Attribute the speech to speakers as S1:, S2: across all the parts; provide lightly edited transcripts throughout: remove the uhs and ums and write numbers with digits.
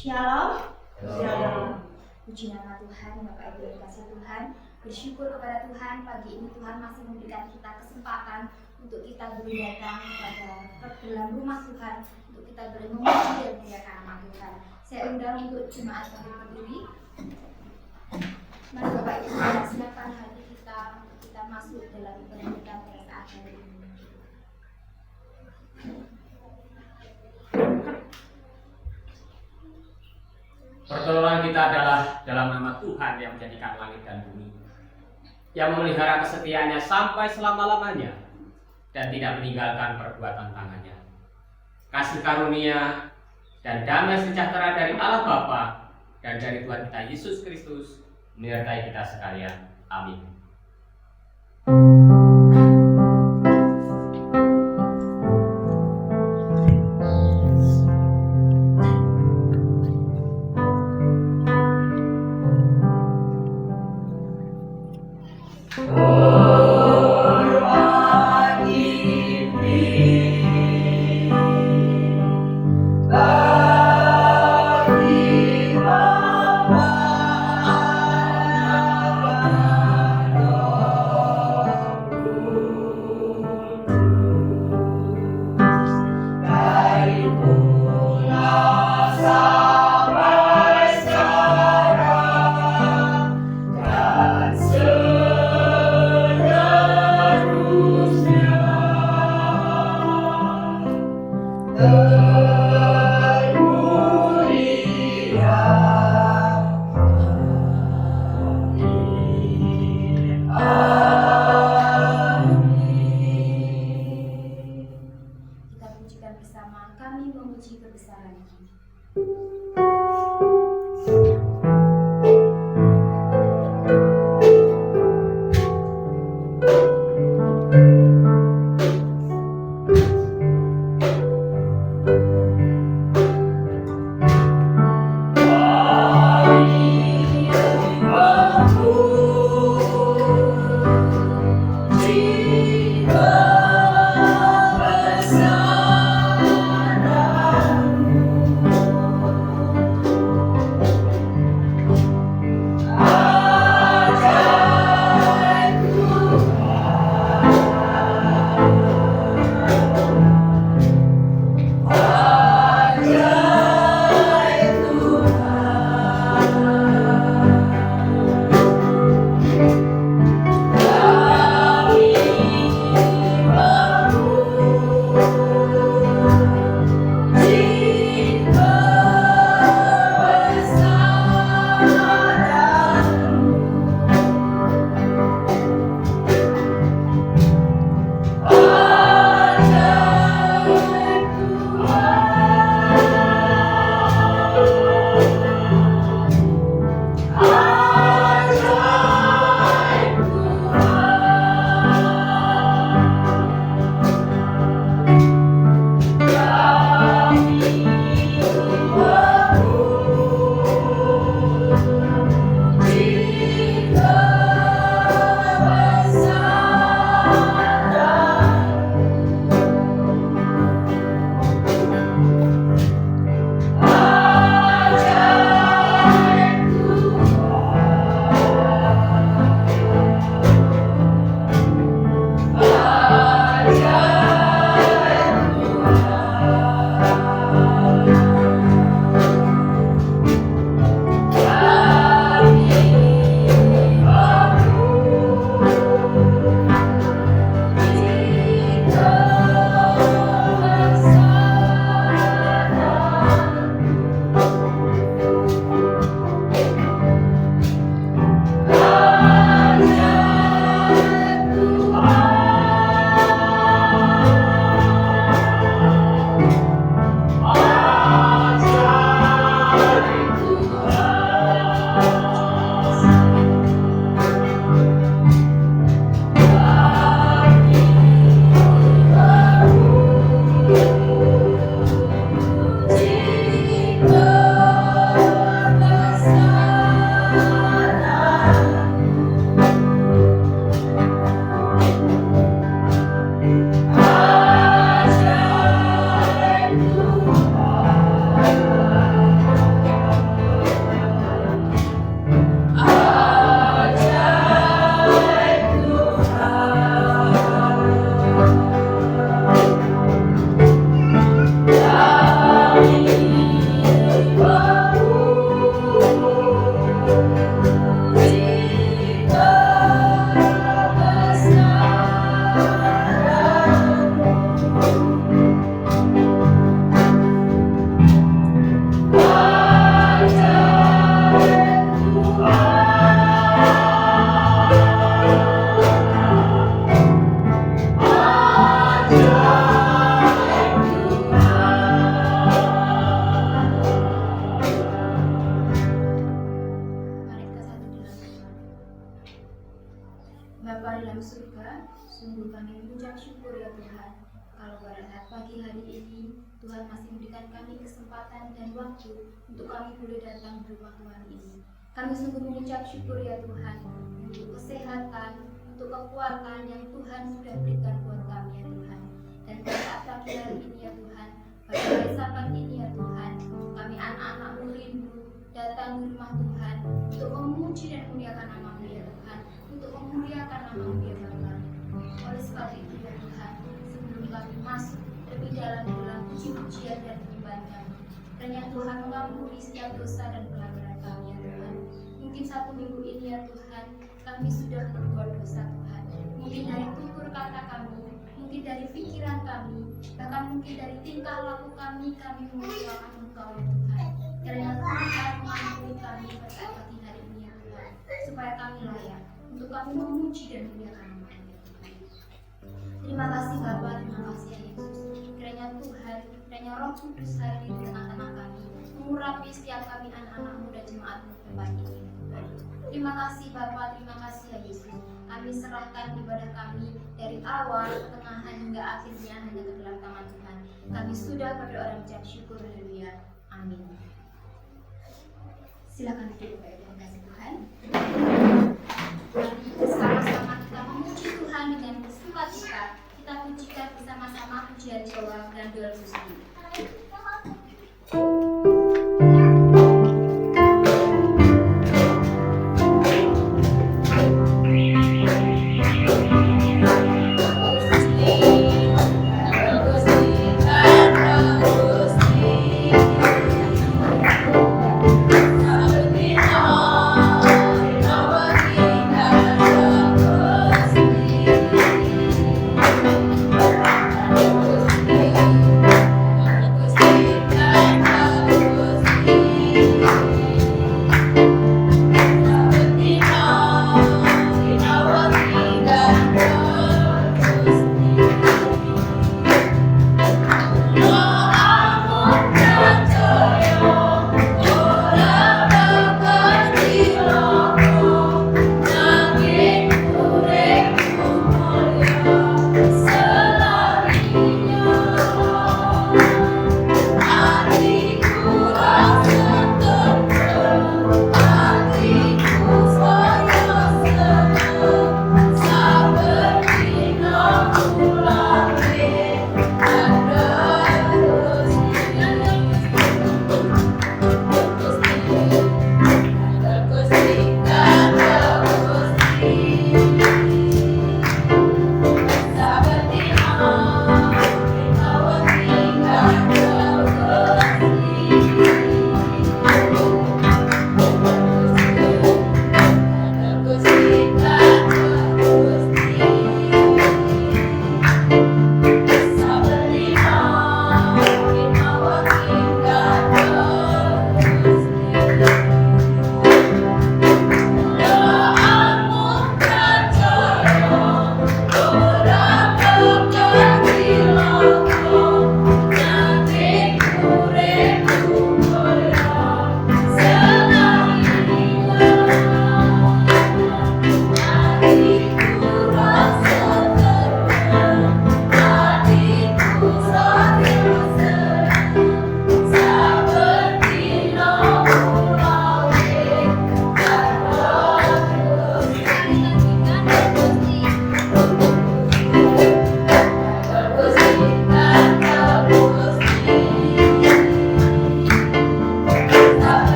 S1: Shalom. Shalom. Puji nama Tuhan, Bapak Ibu yang kasih Tuhan. Bersyukur kepada Tuhan, pagi ini Tuhan masih memberikan kita kesempatan untuk kita boleh datang kepada dalam rumah Tuhan, untuk kita boleh memuji dan memuliakan nama Tuhan. Saya undang untuk jemaat kami berdiri. Mari Bapak Ibu silakan hati kita untuk kita masuk dalam ibadah kita pada saat hari ini.
S2: Pertolongan kita adalah dalam nama Tuhan yang menjadikan langit dan bumi, yang memelihara kesetiaannya sampai selama-lamanya dan tidak meninggalkan perbuatan tangannya. Kasih karunia dan damai sejahtera dari Allah Bapa dan dari Tuhan kita Yesus Kristus menyertai kita sekalian. Amin.
S1: kami mengucap syukur ya Tuhan, kalau pada pagi hari ini Tuhan masih memberikan kami kesempatan dan waktu untuk kami boleh datang di rumah Tuhan ini. Kami sungguh mengucap syukur ya Tuhan untuk kesehatan, untuk kekuatan yang Tuhan sudah berikan buat kami ya Tuhan. Dan pada pagi hari ini ya Tuhan, pada hari Sabat ini ya Tuhan, kami anak-anak-Mu rindu datang di rumah Tuhan untuk memuji dan memuliakan nama-Mu ya Tuhan, untuk memuliakan nama-Mu ya Bapa. Oleh sebab itu ya Tuhan, sebelum kami masuk lebih dalam puji-pujian dan penyembahan kami, kiranya Tuhan mengampuni setiap dosa dan pelanggaran kami ya Tuhan. Mungkin satu minggu ini ya Tuhan, kami sudah berbuat dosa Tuhan, mungkin dari tutur kata kami, mungkin dari pikiran kami, bahkan mungkin dari tingkah laku kami mengecewakan Engkau ya Tuhan. Kiranya Tuhan mengampuni kami pada pagi hari ini ya Tuhan, supaya kami layak untuk kami memuji dan memuliakan nama-Mu ya Tuhan. Terima kasih Bapa, terima kasih ya Yesus. Kiranya Tuhan, kiranya Roh Kudus hari ini di tengah-tengah kami, mengurapi setiap kami anak-anak-Mu dan jemaat-Mu pada pagi ini. Terima kasih Bapa, terima kasih ya Yesus. Kami serahkan ibadah kami dari awal, pertengahan hingga akhirnya hanya ke dalam tangan Tuhan. Kami sudah berdoa dan mengucap syukur, haleluya. Amin. Silakan duduk Bapak Ibu, kasih Tuhan. Mari bersama-sama kita memuji Tuhan dengan sukacita. Kita pujikan bersama-sama pujian Jawa dan doa Gusti.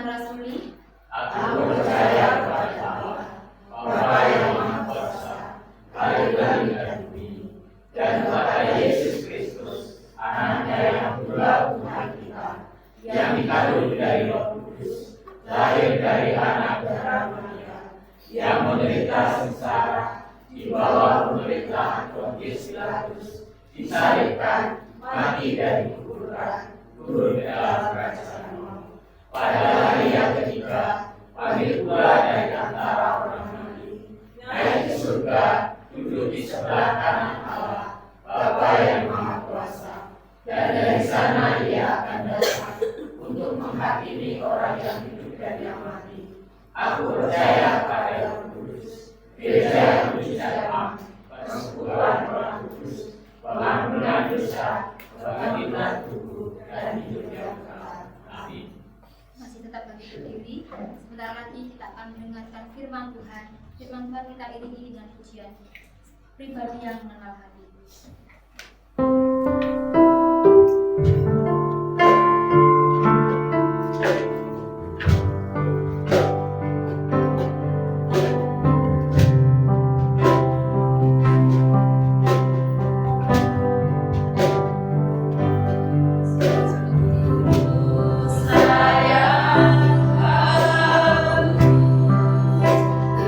S1: merasuli,
S2: Aku percaya kepada Allah, Bapa yang Maha Kuasa, Kali-kali dan bumi, dan kepada Yesus Kristus, Anaknya yang pula Tuhan kita, yang dikandung dari Roh Kudus, lahir dari anak darah Maria, yang menderita sengsara di bawah pemerintahan Pontius Pilatus, disalibkan, mati dan dikuburkan, turun ke dalam kerajaan Allah. Pada hari yang ketiga, bangkit pula dari antara orang mati, naik ke surga, duduk di sebelah kanan Allah, Bapa yang Maha Kuasa, dan dari sana Ia akan datang untuk menghakimi orang yang hidup dan yang mati. Aku percaya pada Roh Kudus, Gereja yang suci dan am, persekutuan Roh Kudus, pengampunan dosa, kebangkitan tubuh, dan hidup yang kekal. Amin.
S1: masih tetap bagi berdiri. Sebentar lagi kita akan mendengarkan firman Tuhan. Firman Tuhan kita iringi dengan pujian pribadi yang mengenal hati.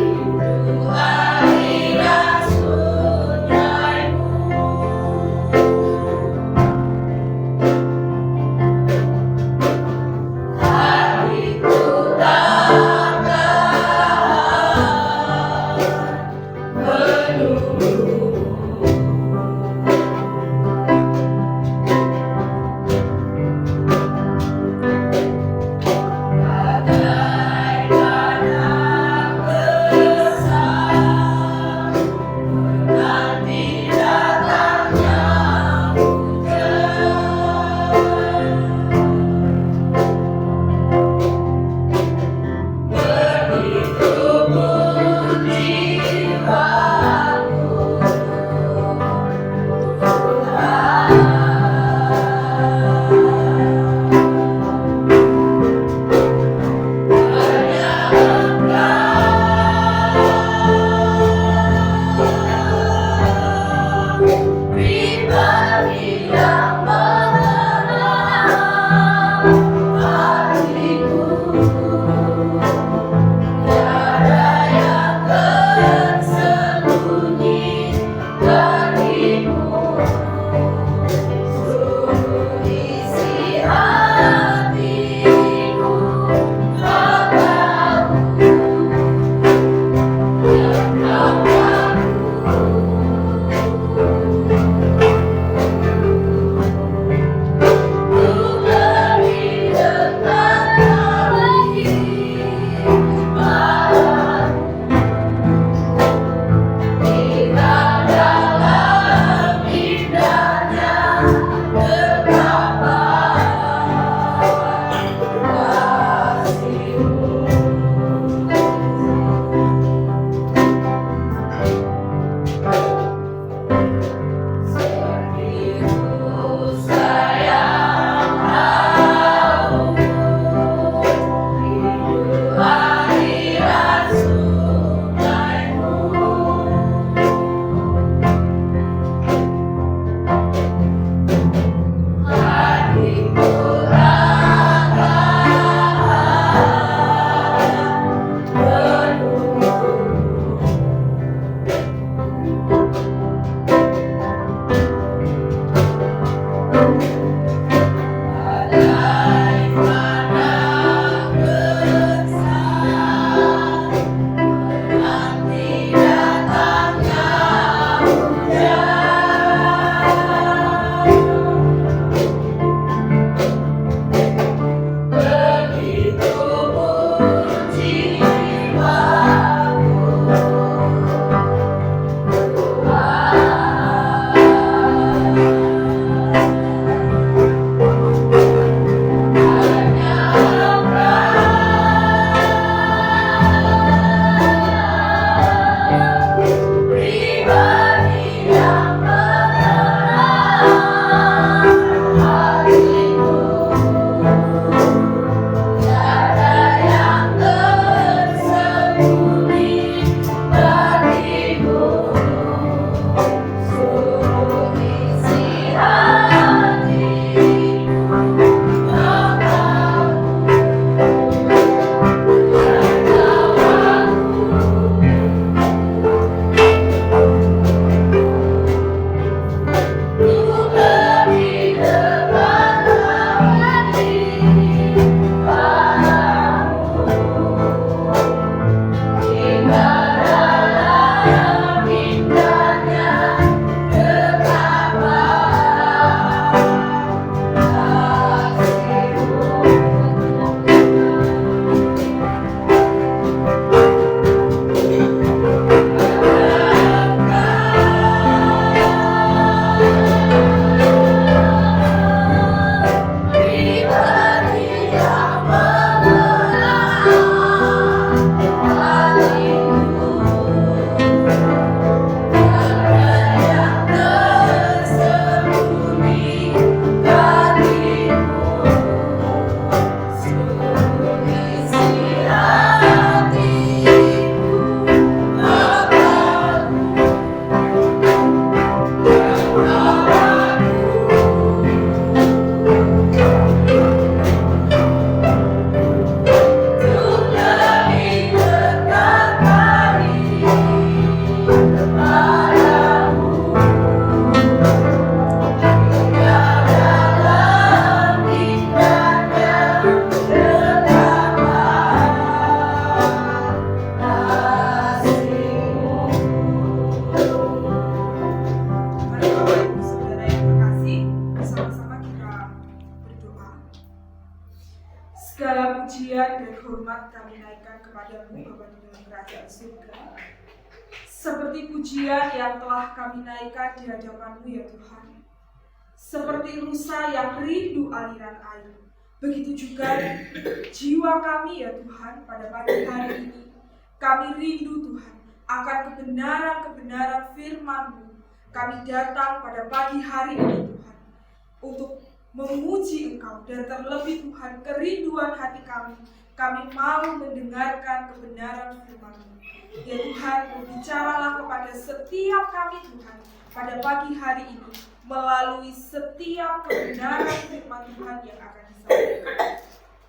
S3: Rindu hati dan sunnahmu pujian dan hormat kami naikkan kepadamu Bapa di dalam kerajaan surga. Seperti pujian yang telah kami naikkan di hadapan-Mu ya Tuhan. Seperti rusa yang rindu aliran air. Begitu juga jiwa kami ya Tuhan pada pagi hari ini. Kami rindu Tuhan akan kebenaran-kebenaran firman-Mu. Kami datang pada pagi hari ini Tuhan untuk memuji Engkau, dan terlebih Tuhan kerinduan hati kami mau mendengarkan kebenaran firman-Mu. Ya Tuhan, berbicaralah kepada setiap kami Tuhan pada pagi hari ini melalui setiap kebenaran firman Tuhan yang akan disampaikan.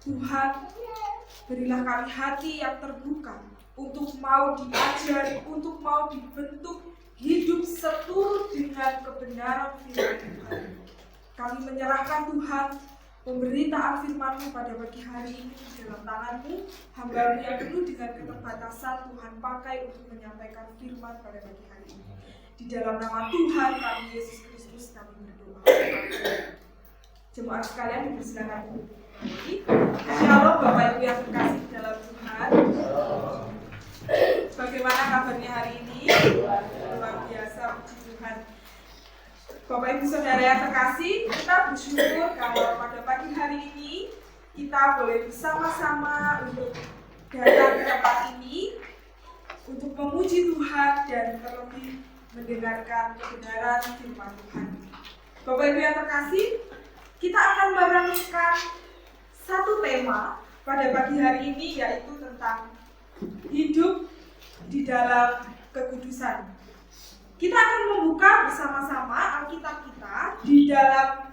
S3: Tuhan, berilah kami hati yang terbuka untuk mau diajari, untuk mau dibentuk hidup seturut dengan kebenaran firman Tuhan. Kami menyerahkan Tuhan pemberitaan firman-Mu pada pagi hari ini di dalam tangan-Mu. Hamba-Mu yang penuh dengan keterbatasan Tuhan pakai untuk menyampaikan firman pada pagi hari ini. Di dalam nama Tuhan kami Yesus Kristus kami berdoa. Jemaat sekalian dipersilakan. Shalom Bapak Ibu yang terkasih di dalam Tuhan. Bagaimana kabarnya hari ini? Luar biasa, puji Tuhan. Bapak Ibu Saudara yang terkasih, kita bersyukur kalau pada pagi hari ini kita boleh bersama-sama untuk datang ke tempat ini untuk memuji Tuhan dan terlebih mendengarkan kebenaran firman Tuhan. Bapak Ibu yang terkasih, kita akan merenungkan satu tema pada pagi hari ini, yaitu tentang hidup di dalam kekudusan. Kita akan membuka bersama-sama Alkitab kita di dalam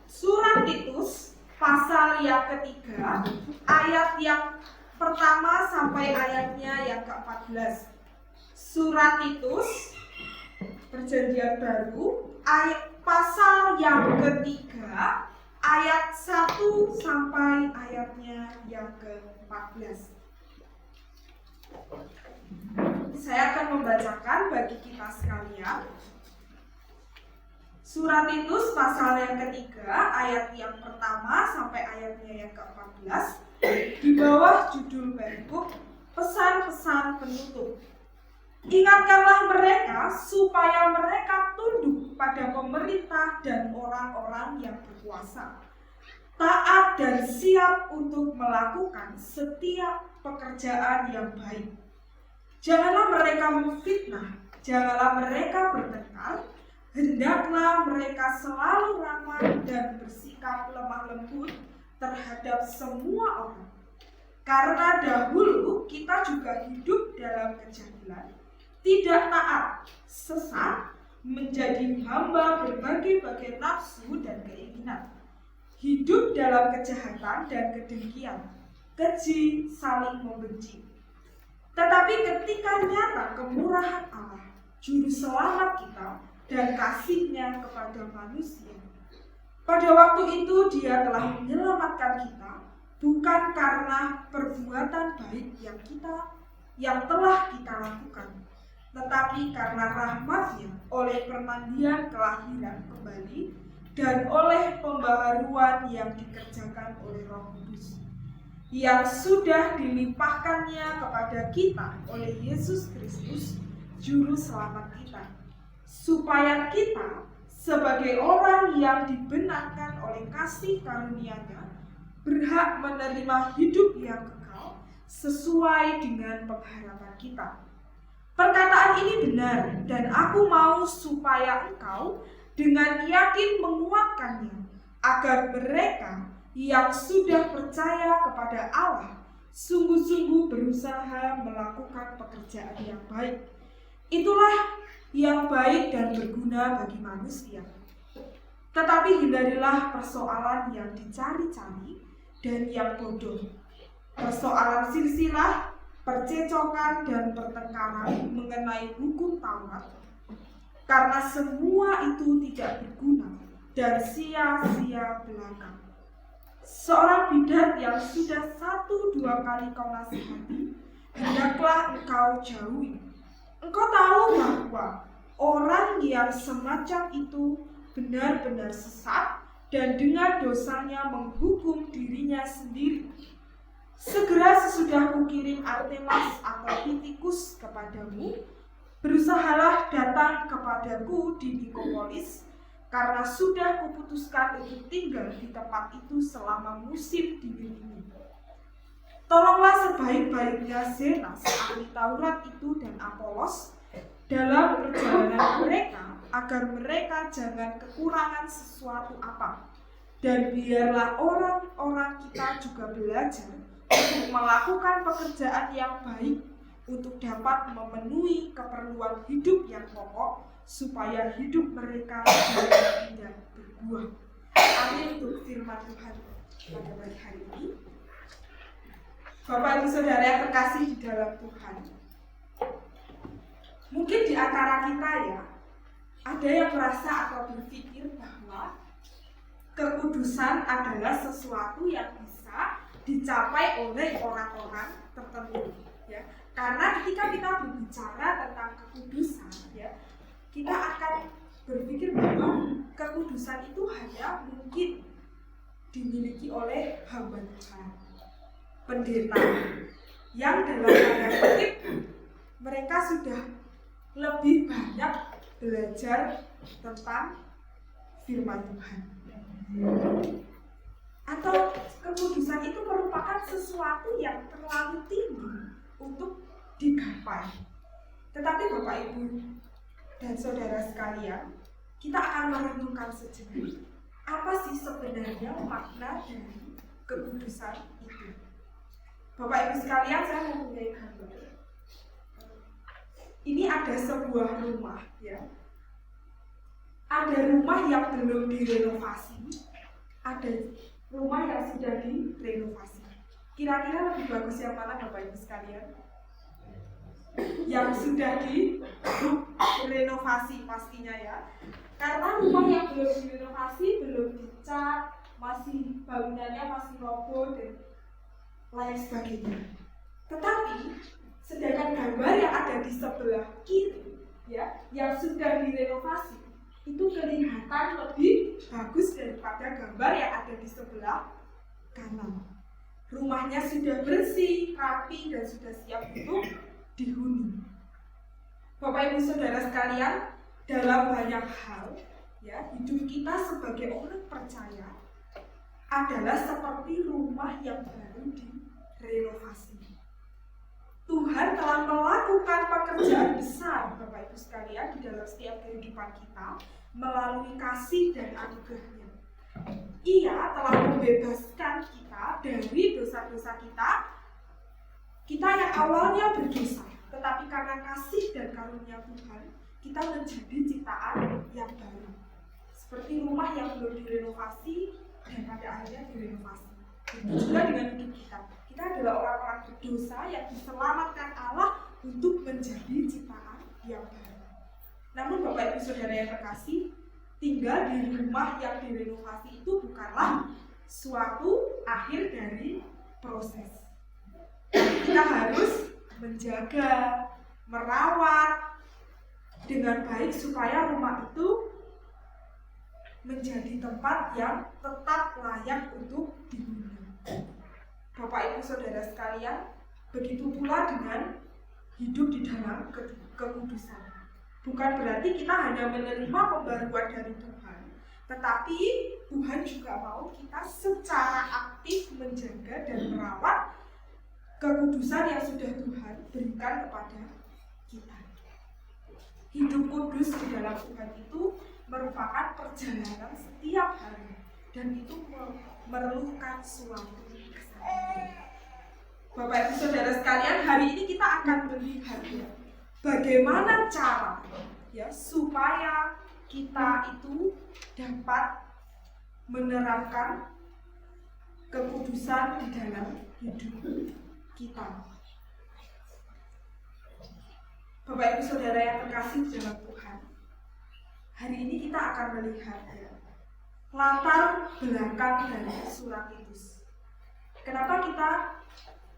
S3: surat Titus pasal yang ketiga, ayat yang pertama sampai ayatnya yang ke-14. Surat Titus Perjanjian Baru ayat pasal yang ketiga, ayat 1 sampai ayatnya yang ke-14. Saya akan membacakan bagi kita sekalian surat Titus pasal yang ketiga, ayat yang pertama sampai ayatnya yang ke-14, di bawah judul perikop pesan-pesan penutup. Ingatkanlah mereka supaya mereka tunduk pada pemerintah dan orang-orang yang berkuasa, taat dan siap untuk melakukan setiap pekerjaan yang baik. Janganlah mereka memfitnah, janganlah mereka bertengkar, hendaklah mereka selalu ramah dan bersikap lemah lembut terhadap semua orang. Karena dahulu kita juga hidup dalam kejahilan, tidak taat, sesat, menjadi hamba berbagai-bagai nafsu dan keinginan, hidup dalam kejahatan dan kedengkian, keji, saling membenci. Tetapi ketika nyata kemurahan Allah, juru selamat kita, dan kasih-Nya kepada manusia, pada waktu itu Dia telah menyelamatkan kita, bukan karena perbuatan baik yang telah kita lakukan, tetapi karena rahmat-Nya oleh permandian kelahiran kembali dan oleh pembaharuan yang dikerjakan oleh Roh Kudus, yang sudah dilimpahkannya kepada kita oleh Yesus Kristus, Juru Selamat kita, supaya kita sebagai orang yang dibenarkan oleh kasih karunia-Nya berhak menerima hidup yang kekal sesuai dengan pengharapan kita. Perkataan ini benar, dan aku mau supaya engkau dengan yakin menguatkannya, agar mereka yang sudah percaya kepada Allah sungguh-sungguh berusaha melakukan pekerjaan yang baik. Itulah yang baik dan berguna bagi manusia. Tetapi hindarilah persoalan yang dicari-cari dan yang bodoh, persoalan silsilah, percecokan dan pertengkaran mengenai hukum Taurat, karena semua itu tidak berguna dan sia-sia belaka. Seorang bidat yang sudah 1-2 kali kau nasihati, hendaklah engkau jauhi. Engkau tahu bahwa orang yang semacam itu benar-benar sesat dan dengan dosanya menghukum dirinya sendiri. Segera sesudah kukirim Artemas atau Titikus kepadamu, berusahalah datang kepadaku di Nikopolis, karena sudah kuputuskan untuk tinggal di tempat itu selama musim dingin ini. Tolonglah sebaik-baiknya Zenas, ahli Taurat itu, dan Apolos dalam perjalanan mereka, agar mereka jangan kekurangan sesuatu apa. Dan biarlah orang-orang kita juga belajar untuk melakukan pekerjaan yang baik, untuk dapat memenuhi keperluan hidup yang pokok, supaya hidup mereka tidak berbuah. Amin untuk firman Tuhan pada pagi hari ini. Bapak Ibu Saudara yang terkasih di dalam Tuhan, mungkin di antara kita ya, ada yang merasa atau berpikir bahwa kekudusan adalah sesuatu yang bisa dicapai oleh orang-orang tertentu, ya. Karena ketika kita berbicara tentang kekudusan, ya, kita akan berpikir bahwa kekudusan itu hanya mungkin dimiliki oleh hamba Tuhan, pendeta, yang dalam tanda kutip mereka sudah lebih banyak belajar tentang firman Tuhan. Atau kekudusan itu merupakan sesuatu yang terlalu tinggi untuk digapai. Tetapi Bapak Ibu dan Saudara sekalian, kita akan merenungkan sejenak, apa sih sebenarnya makna dari kekudusan itu. Bapak Ibu sekalian, saya mempunyai gambar. Ini ada sebuah rumah, ya. Ada rumah yang belum direnovasi, ada rumah yang sudah direnovasi. Kira-kira lebih bagus yang mana Bapak Ibu sekalian? Yang sudah direnovasi pastinya ya. Karena rumah yang belum direnovasi, belum dicat, masih bangunannya masih roboh dan lain sebagainya. Tetapi sedangkan gambar yang ada di sebelah kiri, ya, yang sudah direnovasi, itu kelihatan lebih bagus daripada gambar yang ada di sebelah kanan. Rumahnya sudah bersih, rapi, dan sudah siap untuk dihuni. Bapak Ibu Saudara sekalian, dalam banyak hal, ya, hidup kita sebagai orang percaya adalah seperti rumah yang baru direnovasi. Tuhan telah melakukan pekerjaan besar, Bapak Ibu sekalian, di dalam setiap kehidupan kita melalui kasih dan anugerah-Nya. Ia telah membebaskan kita dari dosa-dosa kita yang awalnya berdosa, tetapi karena kasih dan karunia Tuhan, kita menjadi ciptaan yang baru. Seperti rumah yang belum direnovasi dan pada akhirnya direnovasi. Begitu juga dengan hidup kita. Kita adalah orang-orang berdosa yang diselamatkan Allah untuk menjadi ciptaan yang baru. Namun Bapak Ibu Saudara yang terkasih, tinggal di rumah yang direnovasi itu bukanlah suatu akhir dari proses. Kita harus menjaga, merawat dengan baik supaya rumah itu menjadi tempat yang tetap layak untuk dihuni. Bapak Ibu Saudara sekalian, begitu pula dengan hidup di dalam kekudusan. Bukan berarti kita hanya menerima pembaruan dari Tuhan, tetapi Tuhan juga mau kita secara aktif menjaga dan merawat kekudusan yang sudah Tuhan berikan kepada kita. Hidup kudus di dalam Tuhan itu merupakan perjalanan setiap hari, dan itu memerlukan suatu kesadaran. Bapak Ibu Saudara sekalian, hari ini kita akan melihat bagaimana cara, ya, supaya kita itu dapat menerapkan kekudusan di dalam hidup kita. Bapak Ibu Saudara yang terkasih dalam Tuhan, hari ini kita akan melihat, ya, latar belakang dari surat Titus. Kenapa kita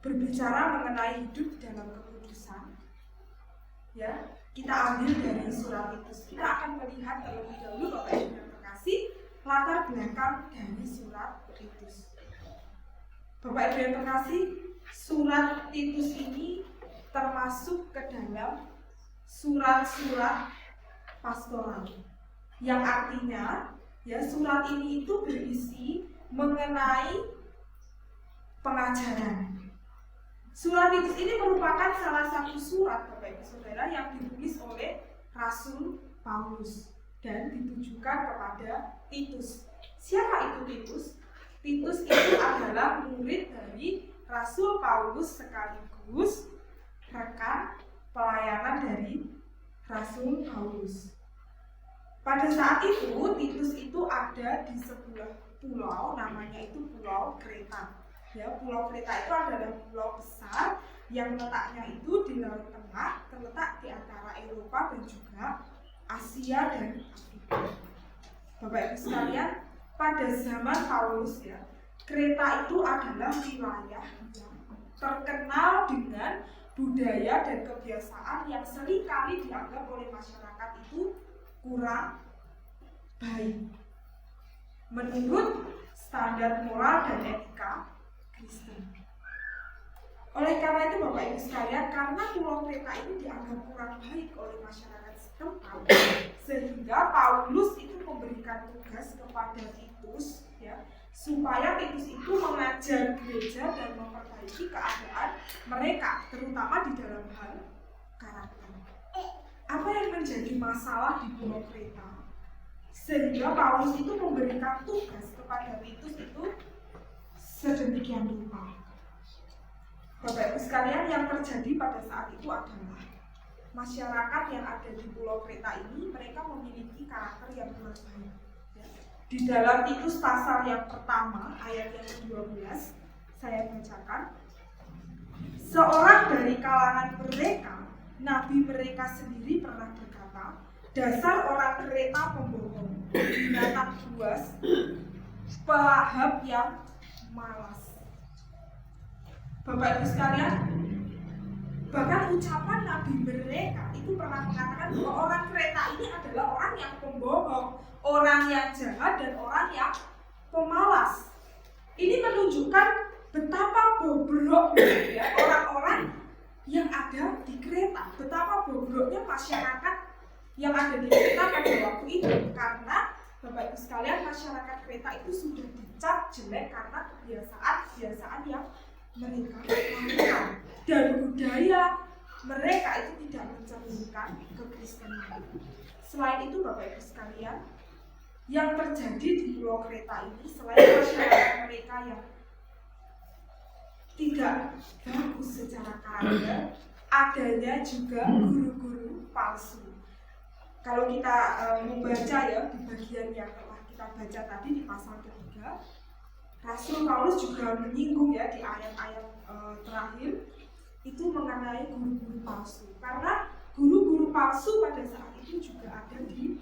S3: berbicara mengenai hidup dalam kekudusan? Ya, kita ambil dari surat Titus. Kita akan melihat terlebih dahulu, Bapak Ibu yang terkasih, latar belakang dari surat Titus. Bapak Ibu yang terkasih, surat Titus ini termasuk ke dalam surat-surat pastoral, yang artinya ya surat ini itu berisi mengenai pengajaran. Surat Titus ini merupakan salah satu surat Bapak Ibu Saudara yang ditulis oleh Rasul Paulus dan ditujukan kepada Titus. Siapa itu Titus? Titus itu adalah murid dari Rasul Paulus sekaligus rekan pelayanan dari Rasul Paulus. Pada saat itu Titus itu ada di sebuah pulau, namanya itu Pulau Kreta. Ya, Pulau Kreta itu adalah pulau besar yang letaknya itu di Laut Tengah, terletak di antara Eropa dan juga Asia dan Afrika. Bapak Ibu sekalian, pada zaman Paulus ya, Kreta itu adalah wilayah yang terkenal dengan budaya dan kebiasaan yang seringkali dianggap oleh masyarakat itu kurang baik menurut standar moral dan etika Kristen. Oleh karena itu Bapak Ibu sekalian, karena Pulau Kreta ini dianggap kurang baik oleh masyarakat setempat, sehingga Paulus itu memberikan tugas kepada Titus ya, supaya Titus itu mengajar gereja dan memperbaiki keadaan mereka, terutama di dalam hal karakter. Apa yang menjadi masalah di Pulau Kreta? Sehingga Paulus itu memberikan tugas kepada Titus itu sedemikian rupa. Bapak Ibu sekalian, yang terjadi pada saat itu adalah masyarakat yang ada di Pulau Kreta ini mereka memiliki karakter yang kurang baik. Di dalam Titus pasal yang pertama ayat yang ke-12 saya bacakan. Seorang dari kalangan mereka, nabi mereka sendiri pernah berkata, dasar orang Kreta pembohong, binatang buas, pelahap yang malas. Bapak Ibu sekalian, bahkan ucapan nabi mereka itu pernah mengatakan bahwa orang Kreta ini adalah orang yang pembohong, orang yang jahat, dan orang yang pemalas. Ini menunjukkan betapa bobroknya ya, orang-orang yang ada di Kreta, betapa bobroknya masyarakat yang ada di Kreta pada waktu itu. Karena Bapak Ibu sekalian, masyarakat Kreta itu sudah dicap jelek karena kebiasaan-kebiasaan yang mereka lakukan, dan budaya mereka itu tidak mencerminkan kekristenan. Selain itu Bapak Ibu sekalian, yang terjadi di Pulau Kreta ini, selain masyarakat mereka yang tidak bagus secara karakter, adanya juga guru-guru palsu. Kalau kita membaca ya di bagian yang telah kita baca tadi di pasal ketiga, Rasul Paulus juga menyinggung ya di ayat-ayat terakhir itu mengenai guru-guru palsu. Karena guru-guru palsu pada saat itu juga ada di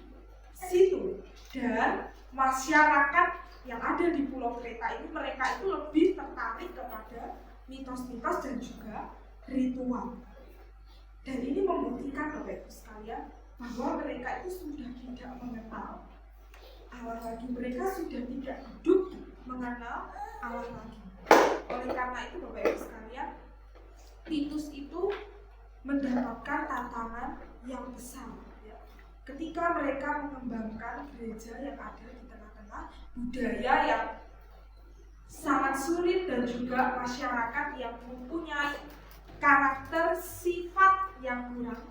S3: situ, dan masyarakat yang ada di Pulau Kreta ini mereka itu lebih tertarik kepada mitos-mitos dan juga ritual. Dan ini membuktikan Bapak Ibu sekalian bahwa mereka itu sudah tidak mengenal Allah lagi, mereka sudah tidak hidup mengenal Allah lagi. Oleh karena itu Bapak Ibu sekalian, Titus itu mendapatkan tantangan yang besar ya, ketika mereka mengembangkan gereja yang ada di tengah-tengah budaya yang sangat sulit dan juga masyarakat yang mempunyai karakter sifat yang kurang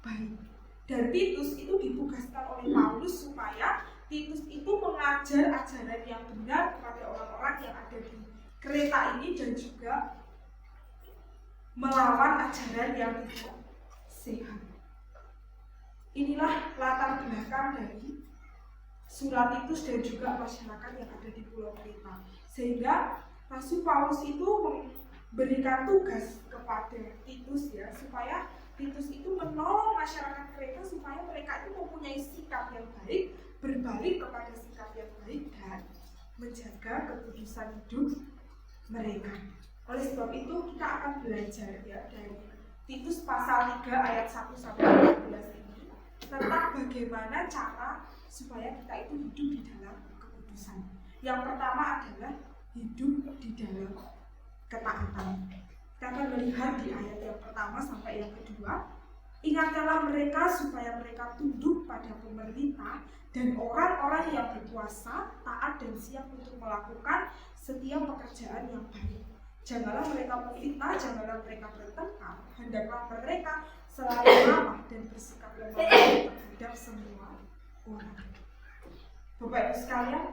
S3: baik. Dan Titus itu ditugaskan oleh Paulus supaya Titus itu mengajar ajaran yang benar kepada orang-orang yang ada di Kreta ini, dan juga melawan ajaran yang tidak sehat. Inilah latar belakang dari surat Titus dan juga masyarakat yang ada di Pulau Kreta. Sehingga Rasul Paulus itu memberikan tugas kepada Titus ya, supaya Titus itu menolong masyarakat Kreta supaya mereka itu mempunyai sikap yang baik, berbalik kepada sikap yang baik, dan menjaga kekudusan hidup mereka. Oleh sebab itu kita akan belajar ya dari Titus pasal 3 ayat 1 sampai 14 ini tentang bagaimana cara supaya kita itu hidup di dalam Yang pertama adalah hidup di dalam ketaatan. Kita akan melihat di ayat yang pertama sampai yang kedua. Ingatkanlah mereka supaya mereka tunduk pada pemerintah dan orang-orang yang berkuasa, taat dan siap untuk melakukan setiap pekerjaan yang baik. Janganlah mereka memfitnah, janganlah mereka bertengkar, hendaklah mereka selalu ramah dan bersikap lemah terhadap semua orang. Bapak Ibu sekalian,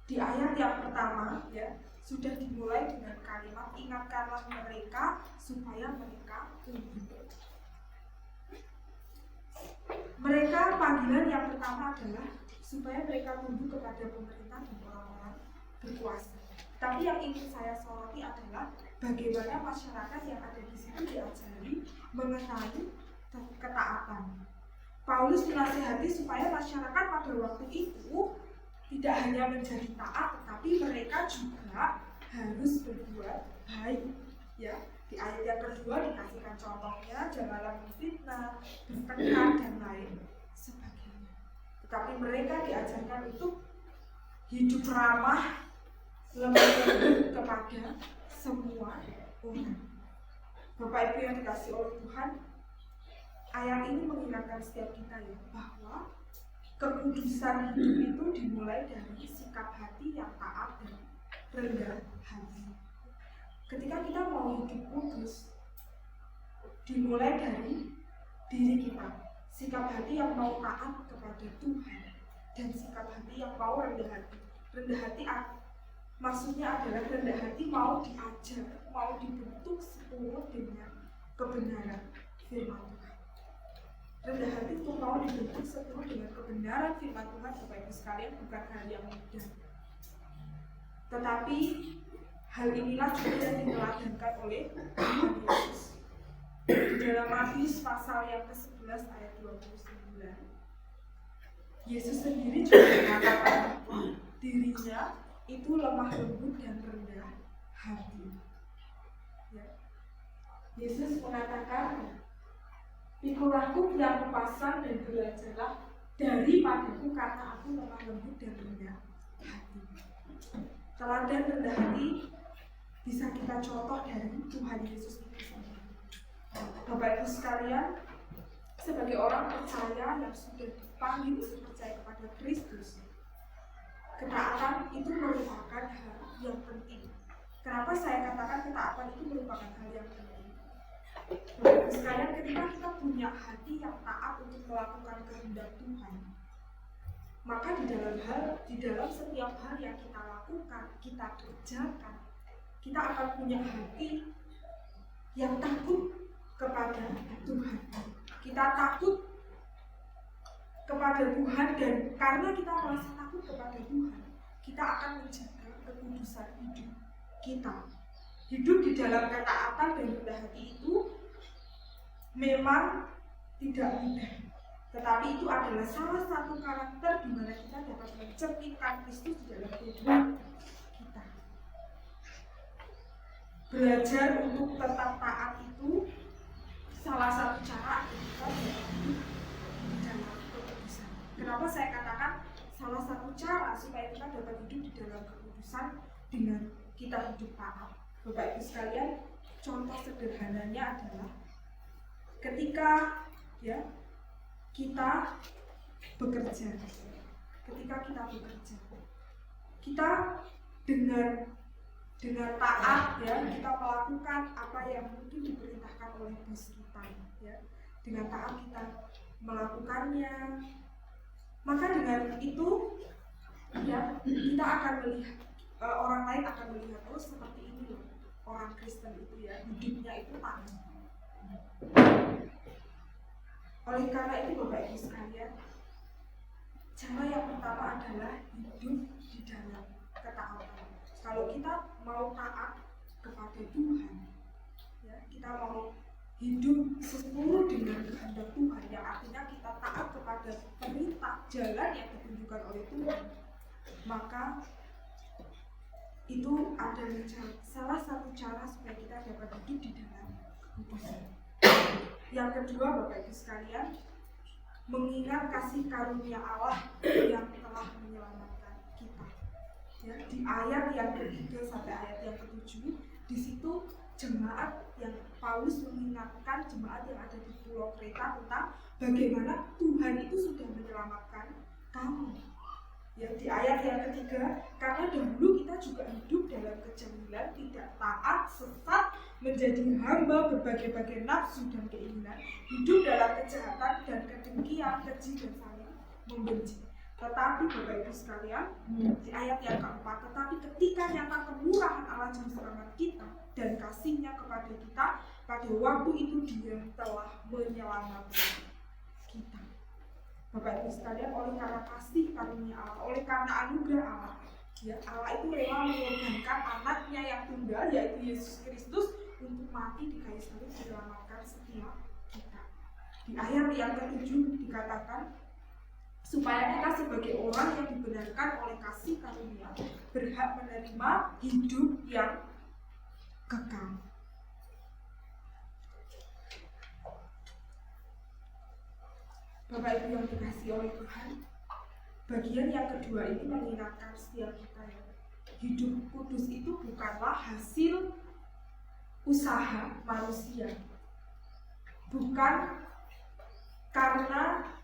S3: di ayat yang pertama ya sudah dimulai dengan kalimat ingatkanlah mereka supaya mereka tunduk. Mereka panggilan yang pertama adalah supaya mereka tunduk kepada pemerintah dan orang-orang berkuasa. Tapi yang ingin saya soroti adalah bagaimana masyarakat yang ada di situ diajari mengenai ketaatan. Paulus menasihati supaya masyarakat pada waktu itu tidak hanya menjadi taat, tetapi mereka juga harus berbuat baik. Ya, di ayat yang kedua dikasihkan contohnya, janganlah memfitnah, bertengkar dan lain sebagainya. Tetapi mereka diajarkan untuk hidup ramah, lemah lembut kepada semua orang. Bapak Ibu yang dikasih oleh Tuhan, ayat ini mengingatkan setiap kita ya bahwa kekudusan hidup itu dimulai dari sikap hati yang taat dan rendah hati. Ketika kita mau hidup kudus, dimulai dari diri kita. Sikap hati yang mau taat kepada Tuhan dan sikap hati yang mau rendah hati. Rendah hati maksudnya adalah rendah hati mau diajar, mau dibentuk seturut dengan kebenaran firman Tuhan. Rendah hati itu mau dibentuk seturut dengan kebenaran firman Tuhan, Bapak Ibu sekalian, bukan hal yang mudah. Tetapi hal inilah juga yang diteladankan oleh Tuhan Yesus. Di dalam Matius pasal yang ke-11 ayat 29, Yesus sendiri juga mengatakan bahwa dirinya itu lemah lembut dan rendah hati. Ya. Yesus mengatakan, "Pikulah yang kupasan dan belajarlah daripadaku karena aku lemah lembut dan rendah hati." Teladan rendah hati bisa kita contoh dari Tuhan Yesus itu sendiri. Bapak Ibu sekalian, sebagai orang percaya yang sudah dipanggil untuk percaya kepada Kristus, ketaatan itu merupakan hal yang penting. Kenapa saya katakan ketaatan itu merupakan hal yang penting? Bapak Ibu sekalian, ketika kita punya hati yang taat untuk melakukan kehendak Tuhan, maka di dalam setiap hal yang kita lakukan, kita kerjakan, kita akan punya hati yang takut kepada Tuhan. Kita takut kepada Tuhan, dan karena kita merasa takut kepada Tuhan, kita akan menjaga kekudusan hidup kita. Hidup di dalam ketaatan dan rendah hati itu memang tidak mudah, tetapi itu adalah salah satu karakter di mana kita dapat mencerminkan Kristus di dalam kehidupan kita. Belajar untuk tetap taat itu salah satu cara kita hidup di dalam kekudusan. Kenapa saya katakan salah satu cara supaya kita dapat hidup di dalam kekudusan dengan kita hidup taat? Bapak Ibu sekalian, contoh sederhananya adalah ketika kita bekerja, kita dengan taat kita melakukan apa yang mungkin diperintahkan oleh bos kita dengan taat kita melakukannya, maka dengan itu kita akan melihat orang lain akan melihat, oh seperti ini loh orang Kristen itu hidupnya itu taat. Oleh karena itu Bapak Ibu sekalian, cara yang pertama adalah hidup di dalam ketaatan. Kalau kita mau taat kepada Tuhan, kita mau hidup sesuai dengan kehendak Tuhan, yang artinya kita taat kepada perintah jalan yang ditunjukkan oleh Tuhan, maka itu adalah salah satu cara supaya kita dapat hidup di dalam kekudusan. Yang kedua Bapak Ibu sekalian, mengingat kasih karunia Allah yang telah menyelamatkan kita. Ya, di ayat yang ketiga sampai ayat yang ketujuh, di situ jemaat yang Paulus mengingatkan jemaat yang ada di Pulau Kreta tentang bagaimana Tuhan itu sudah menyelamatkan kamu. Ya, di ayat yang ketiga, karena dahulu kita juga hidup dalam kejahatan, tidak taat, sesat, menjadi hamba berbagai-bagai nafsu dan keinginan, hidup dalam kejahatan dan kedengkian, keji dan saling membenci. Tetapi Bapak Ibu sekalian, di ayat yang keempat, tetapi ketika nyata kemurahan Allah Juru Selamat kita dan kasih-Nya kepada kita, pada waktu itu Dia telah menyelamatkan kita. Bapak Ibu sekalian, oleh karena kasih karunia Allah, oleh karena anugerah Allah, ya, Allah itu rela mengorbankan anaknya yang tunggal, yaitu Yesus Kristus, untuk mati di kayu salib menyelamatkan setiap kita. Di ayat yang ketujuh dikatakan, supaya kita sebagai orang yang dibenarkan oleh kasih karunia berhak menerima hidup yang kekal. Bapak Ibu yang dikasihi oleh Tuhan, bagian yang kedua ini mengingatkan setiap kita ya, hidup kudus itu bukanlah hasil usaha manusia, bukan karena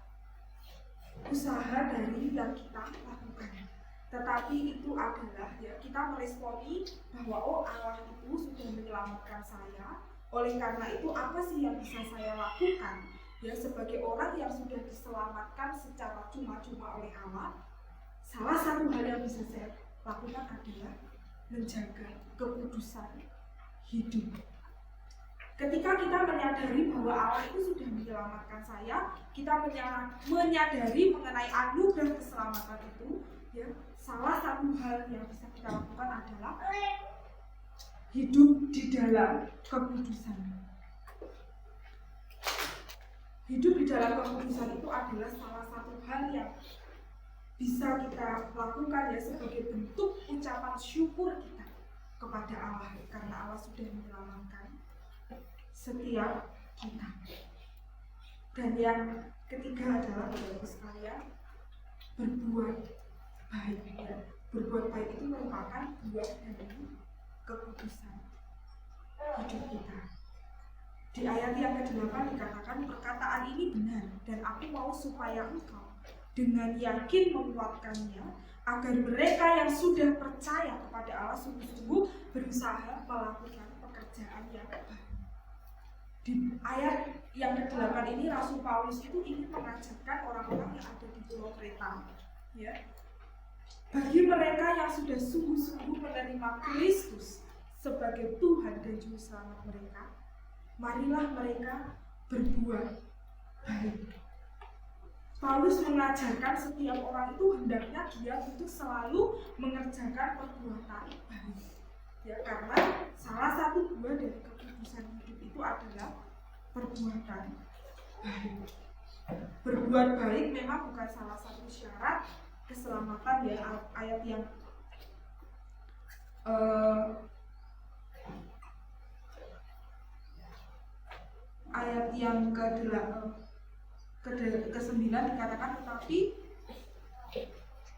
S3: usaha dari yang kita lakukan, tetapi itu adalah ya, kita meresponi bahwa oh, Allah itu sudah menyelamatkan saya. Oleh karena itu, apa sih yang bisa saya lakukan ya, sebagai orang yang sudah diselamatkan secara cuma-cuma oleh Allah? Salah satu hal yang bisa saya lakukan adalah menjaga kekudusan hidup. Ketika kita menyadari bahwa Allah itu sudah menyelamatkan saya, kita menyadari mengenai anugerah keselamatan itu, ya, salah satu hal yang bisa kita lakukan adalah hidup di dalam kekudusan. Hidup di dalam kekudusan itu adalah salah satu hal yang bisa kita lakukan ya, sebagai bentuk ucapan syukur kita kepada Allah karena Allah sudah menyelamatkan setiap kita. Dan yang ketiga adalah Bapak Ibu sekalian, berbuat baik. Ya. Berbuat baik itu merupakan buah dari kekudusan hidup kita. Di ayat yang ke-8 dikatakan, perkataan ini benar dan aku mau supaya engkau dengan yakin menguatkannya, agar mereka yang sudah percaya kepada Allah sungguh-sungguh berusaha melakukan pekerjaan yang baik. Di ayat yang ke-8 ini Rasul Paulus itu ingin mengajarkan orang-orang yang ada di Pulau Kreta, ya, bagi mereka yang sudah sungguh-sungguh menerima Kristus sebagai Tuhan dan Juru Selamat mereka, marilah mereka berbuat baik. Paulus mengajarkan setiap orang itu hendaknya dia untuk selalu mengerjakan perbuatan baik, ya, karena salah satu buah dari kekudusan hidup itu adalah perbuatan baik. Berbuat baik memang bukan salah satu syarat keselamatan ya. Ayat yang ke-9 dikatakan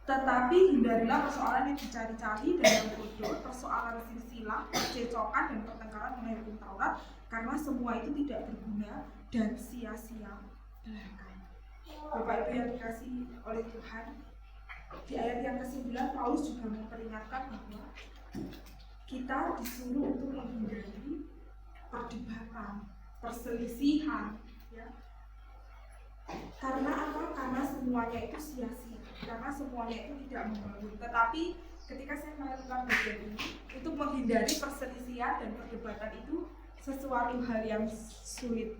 S3: tetapi hindarilah persoalan yang dicari-cari dan yang bodoh, persoalan silsilah, percecokan dan pertengkaran mengenai hukum Taurat, karena semua itu tidak berguna dan sia-sia belaka. Bapak Ibu yang dikasihi oleh Tuhan, di ayat yang ke-9 Paulus juga memperingatkan bahwa kita disuruh untuk menghindari perdebatan, perselisihan, ya. Karena apa? Karena semuanya itu sia-sia, karena semuanya itu tidak membangun. Tetapi ketika saya melakukan bagian ini, untuk menghindari perselisihan dan perdebatan itu sesuatu hal yang sulit.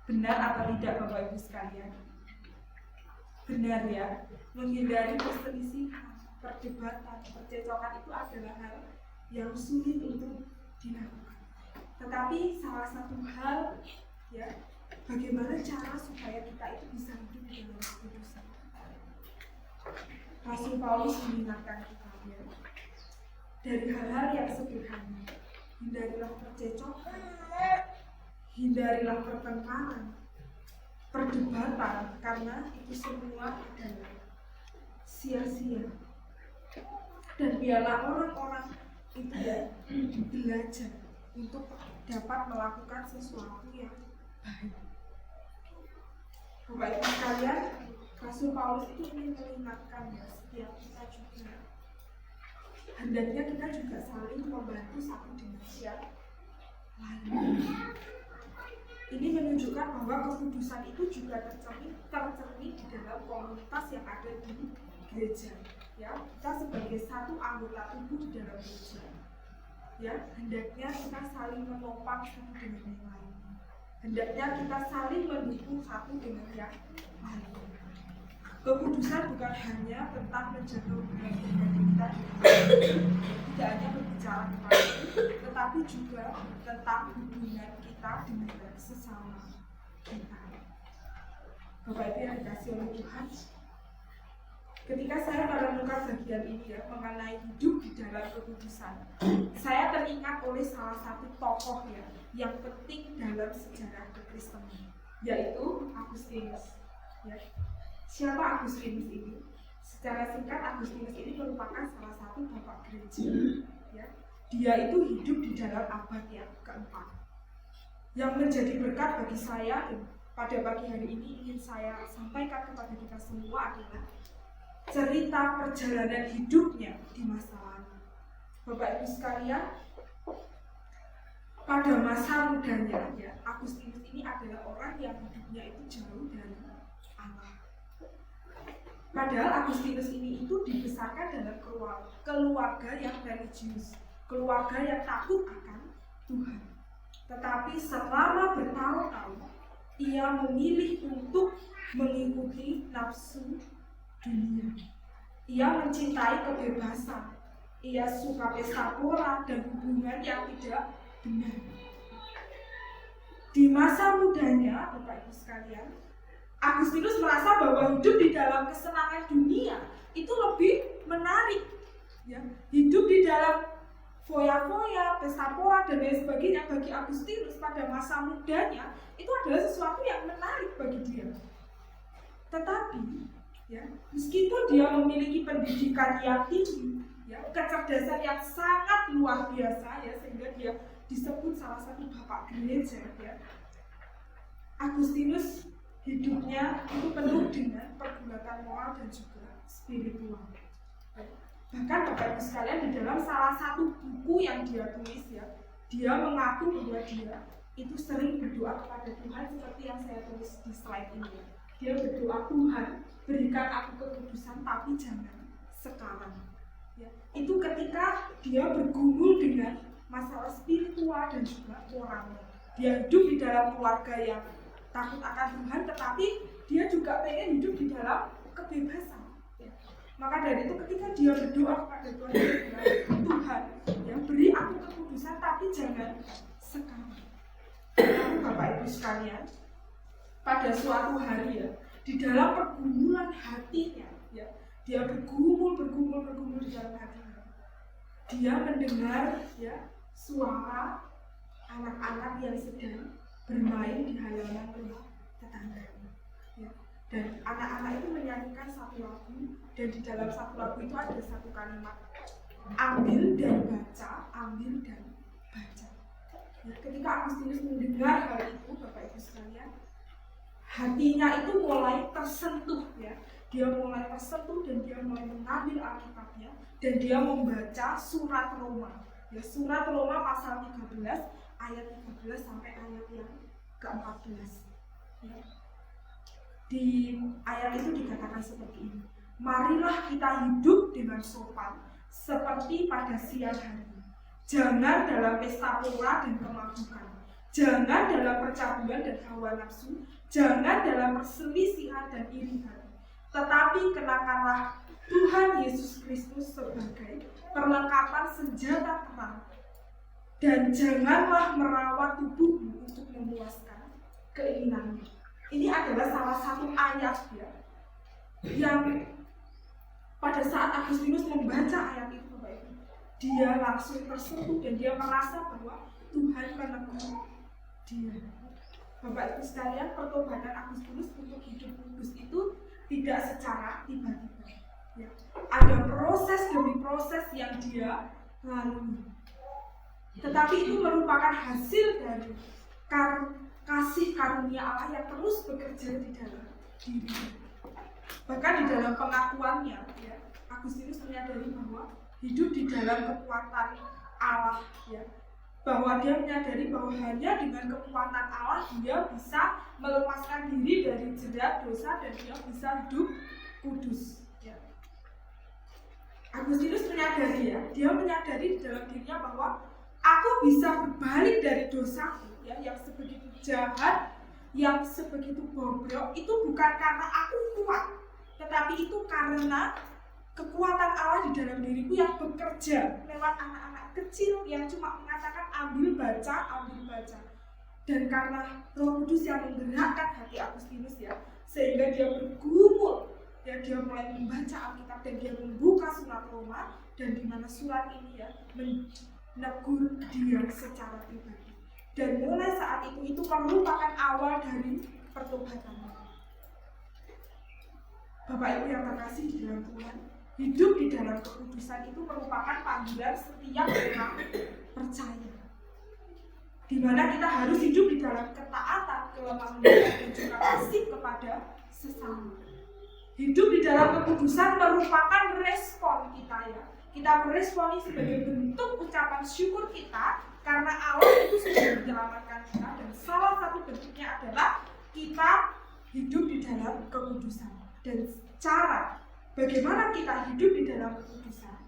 S3: Benar atau tidak Bapak Ibu sekalian? Benar ya, menghindari perselisihan, perdebatan, percecokan itu adalah hal yang sulit untuk dilakukan. Tetapi salah satu hal ya, bagaimana cara supaya kita itu bisa hidup di dalam kekudusan. Rasul Paulus mengingatkan kita ya, dari hal-hal yang sederhana. Hindarilah percecokan, hindarilah pertengkaran, perdebatan, karena itu semua adalah sia-sia. Dan biarlah orang-orang itu ya belajar untuk dapat melakukan sesuatu yang baik. Bapak Ibu sekalian, Rasul Paulus itu ingin mengingatkan ya setiap kita juga. Hendaknya kita juga saling membantu satu dengan yang lain. Ini menunjukkan bahwa kekudusan itu juga tercermin di dalam komunitas yang ada di gereja. Ya, kita sebagai satu anggota tubuh di dalam gereja. Ya, hendaknya kita saling menopang satu dengan yang lain. Hendaknya kita saling mendukung satu dengan yang lain. Kekudusan bukan hanya tentang menjaga hubungan pribadi kita, tidak hanya berbicara tentang itu, tetapi juga tentang hubungan kita dengan sesama kita. Bapak Ibu yang dikasihi oleh Tuhan, ketika saya merenungkan bagian ini ya mengenai hidup di dalam kekudusan, saya teringat oleh salah satu tokoh ya yang penting dalam sejarah kekristenan, yaitu Agustinus. Ya. Siapa Agustinus ini? Secara singkat, Agustinus ini merupakan salah satu bapak gereja. Ya. Dia itu hidup di dalam abad yang keempat. Yang menjadi berkat bagi saya pada pagi hari ini ingin saya sampaikan kepada kita semua adalah cerita perjalanan hidupnya di masa lalu. Bapak Ibu sekalian, pada masa mudanya ya, Agustinus ini adalah orang yang hidupnya itu jauh dari Allah. Padahal Agustinus ini itu dibesarkan dalam keluarga yang religius, keluarga yang takut akan Tuhan. Tetapi selama bertahun-tahun ia memilih untuk mengikuti nafsu dunia. Ia mencintai kebebasan. Ia suka pesta pora dan hubungan yang tidak benar. Di masa mudanya, Bapak Ibu sekalian, Agustinus merasa bahwa hidup di dalam kesenangan dunia itu lebih menarik. Ya. Hidup di dalam foya-foya, pesta pora dan lain sebagainya bagi Agustinus pada masa mudanya itu adalah sesuatu yang menarik bagi dia. Tetapi ya, meskipun dia memiliki pendidikan yang tinggi, ya, kecerdasan yang sangat luar biasa, ya, sehingga dia disebut salah satu bapak gereja, ya, Agustinus hidupnya itu penuh dengan pergulatan moral dan juga spiritual. Bahkan Bapak Ibu sekalian, di dalam salah satu buku yang dia tulis ya, dia mengaku bahwa dia itu sering berdoa kepada Tuhan seperti yang saya tulis di slide ini. Dia berdoa, Tuhan berikan aku kekudusan tapi jangan sekarang. Ya, itu ketika dia bergumul dengan masalah spiritual dan juga moral. Dia hidup di dalam keluarga yang takut akan Tuhan, tetapi dia juga pengen hidup di dalam kebebasan. Ya. Maka dari itu ketika dia berdoa kepada Tuhan, Tuhan, ya, beri aku kekudusan tapi jangan sekarang. Lalu Bapak Ibu sekalian, pada suatu hari ya, di dalam pergumulan hatinya, ya, dia bergumul di dalam hatinya. Dia mendengar ya suara anak-anak yang sedang bermain di halaman rumah tetangganya. Ya. Dan anak-anak itu menyanyikan satu lagu, dan di dalam satu lagu itu ada satu kalimat, ambil dan baca, ambil dan baca. Ya, ketika Agustinus mendengar hal itu, Bapak Ibu sekalian, hatinya itu mulai tersentuh, ya. Dia mulai tersentuh dan dia mulai mengambil Alkitabnya dan dia membaca surat Roma. Ya, surat Roma pasal 13 ayat 13 sampai ayat yang ke-14. Ya. Di ayat itu dikatakan seperti ini. Marilah kita hidup dengan sopan seperti pada siang hari. Jangan dalam pesta pora dan kemabukan. Jangan dalam percabulan dan hawa nafsu. Jangan dalam perselisihan dan iri hati. Tetapi kenakanlah Tuhan Yesus Kristus sebagai perlengkapan senjata terang. Dan janganlah merawat tubuhmu untuk memuaskan keinginanmu. Ini adalah salah satu ayat ya, yang pada saat Agustinus membaca ayat itu, Bapak Ibu, dia langsung tersentuh dan dia merasa bahwa Tuhan menegur dia. Bapak Ibu sekalian, pertobatan Agustinus untuk hidup kudus itu tidak secara tiba-tiba. Ya. Ada proses demi proses proses yang dia lalui. Tetapi itu merupakan hasil dari kasih karunia Allah yang terus bekerja di dalam dirinya. Bahkan di dalam pengakuannya, ya, Agustinus menyadari bahwa hidup di dalam kekuatan Allah, ya, bahwa dia menyadari bahwa hanya dengan kekuatan Allah dia bisa melepaskan diri dari jerat dosa dan dia bisa hidup kudus. Ya. Agustinus menyadari, ya, dia menyadari di dalam dirinya bahwa aku bisa berbalik dari dosaku, ya, yang sebegitu jahat, yang sebegitu bobrok, itu bukan karena aku kuat, tetapi itu karena kekuatan Allah di dalam diriku yang bekerja lewat anak-anak kecil yang cuma mengatakan ambil baca. Dan karena Roh Kudus yang menggerakkan hati Agustinus, ya, sehingga dia bergumul, ya, dia mulai membaca Alkitab dan dia membuka surat Roma, dan di mana surat ini, ya, menegur dia secara pribadi. Dan mulai saat itu merupakan awal dari pertobatannya. Bapak Ibu yang terkasih di dalam Tuhan, hidup di dalam kekudusan itu merupakan panggilan setiap orang percaya. Di mana kita harus hidup di dalam ketaatan, kelemah lembut, dan juga kasih kepada sesama. Hidup di dalam kekudusan merupakan respon kita, ya. Kita meresponi sebagai bentuk ucapan syukur kita karena Allah itu sudah menyelamatkan kita, dan salah satu bentuknya adalah kita hidup di dalam kekudusan. Dan cara bagaimana kita hidup di dalam kekudusan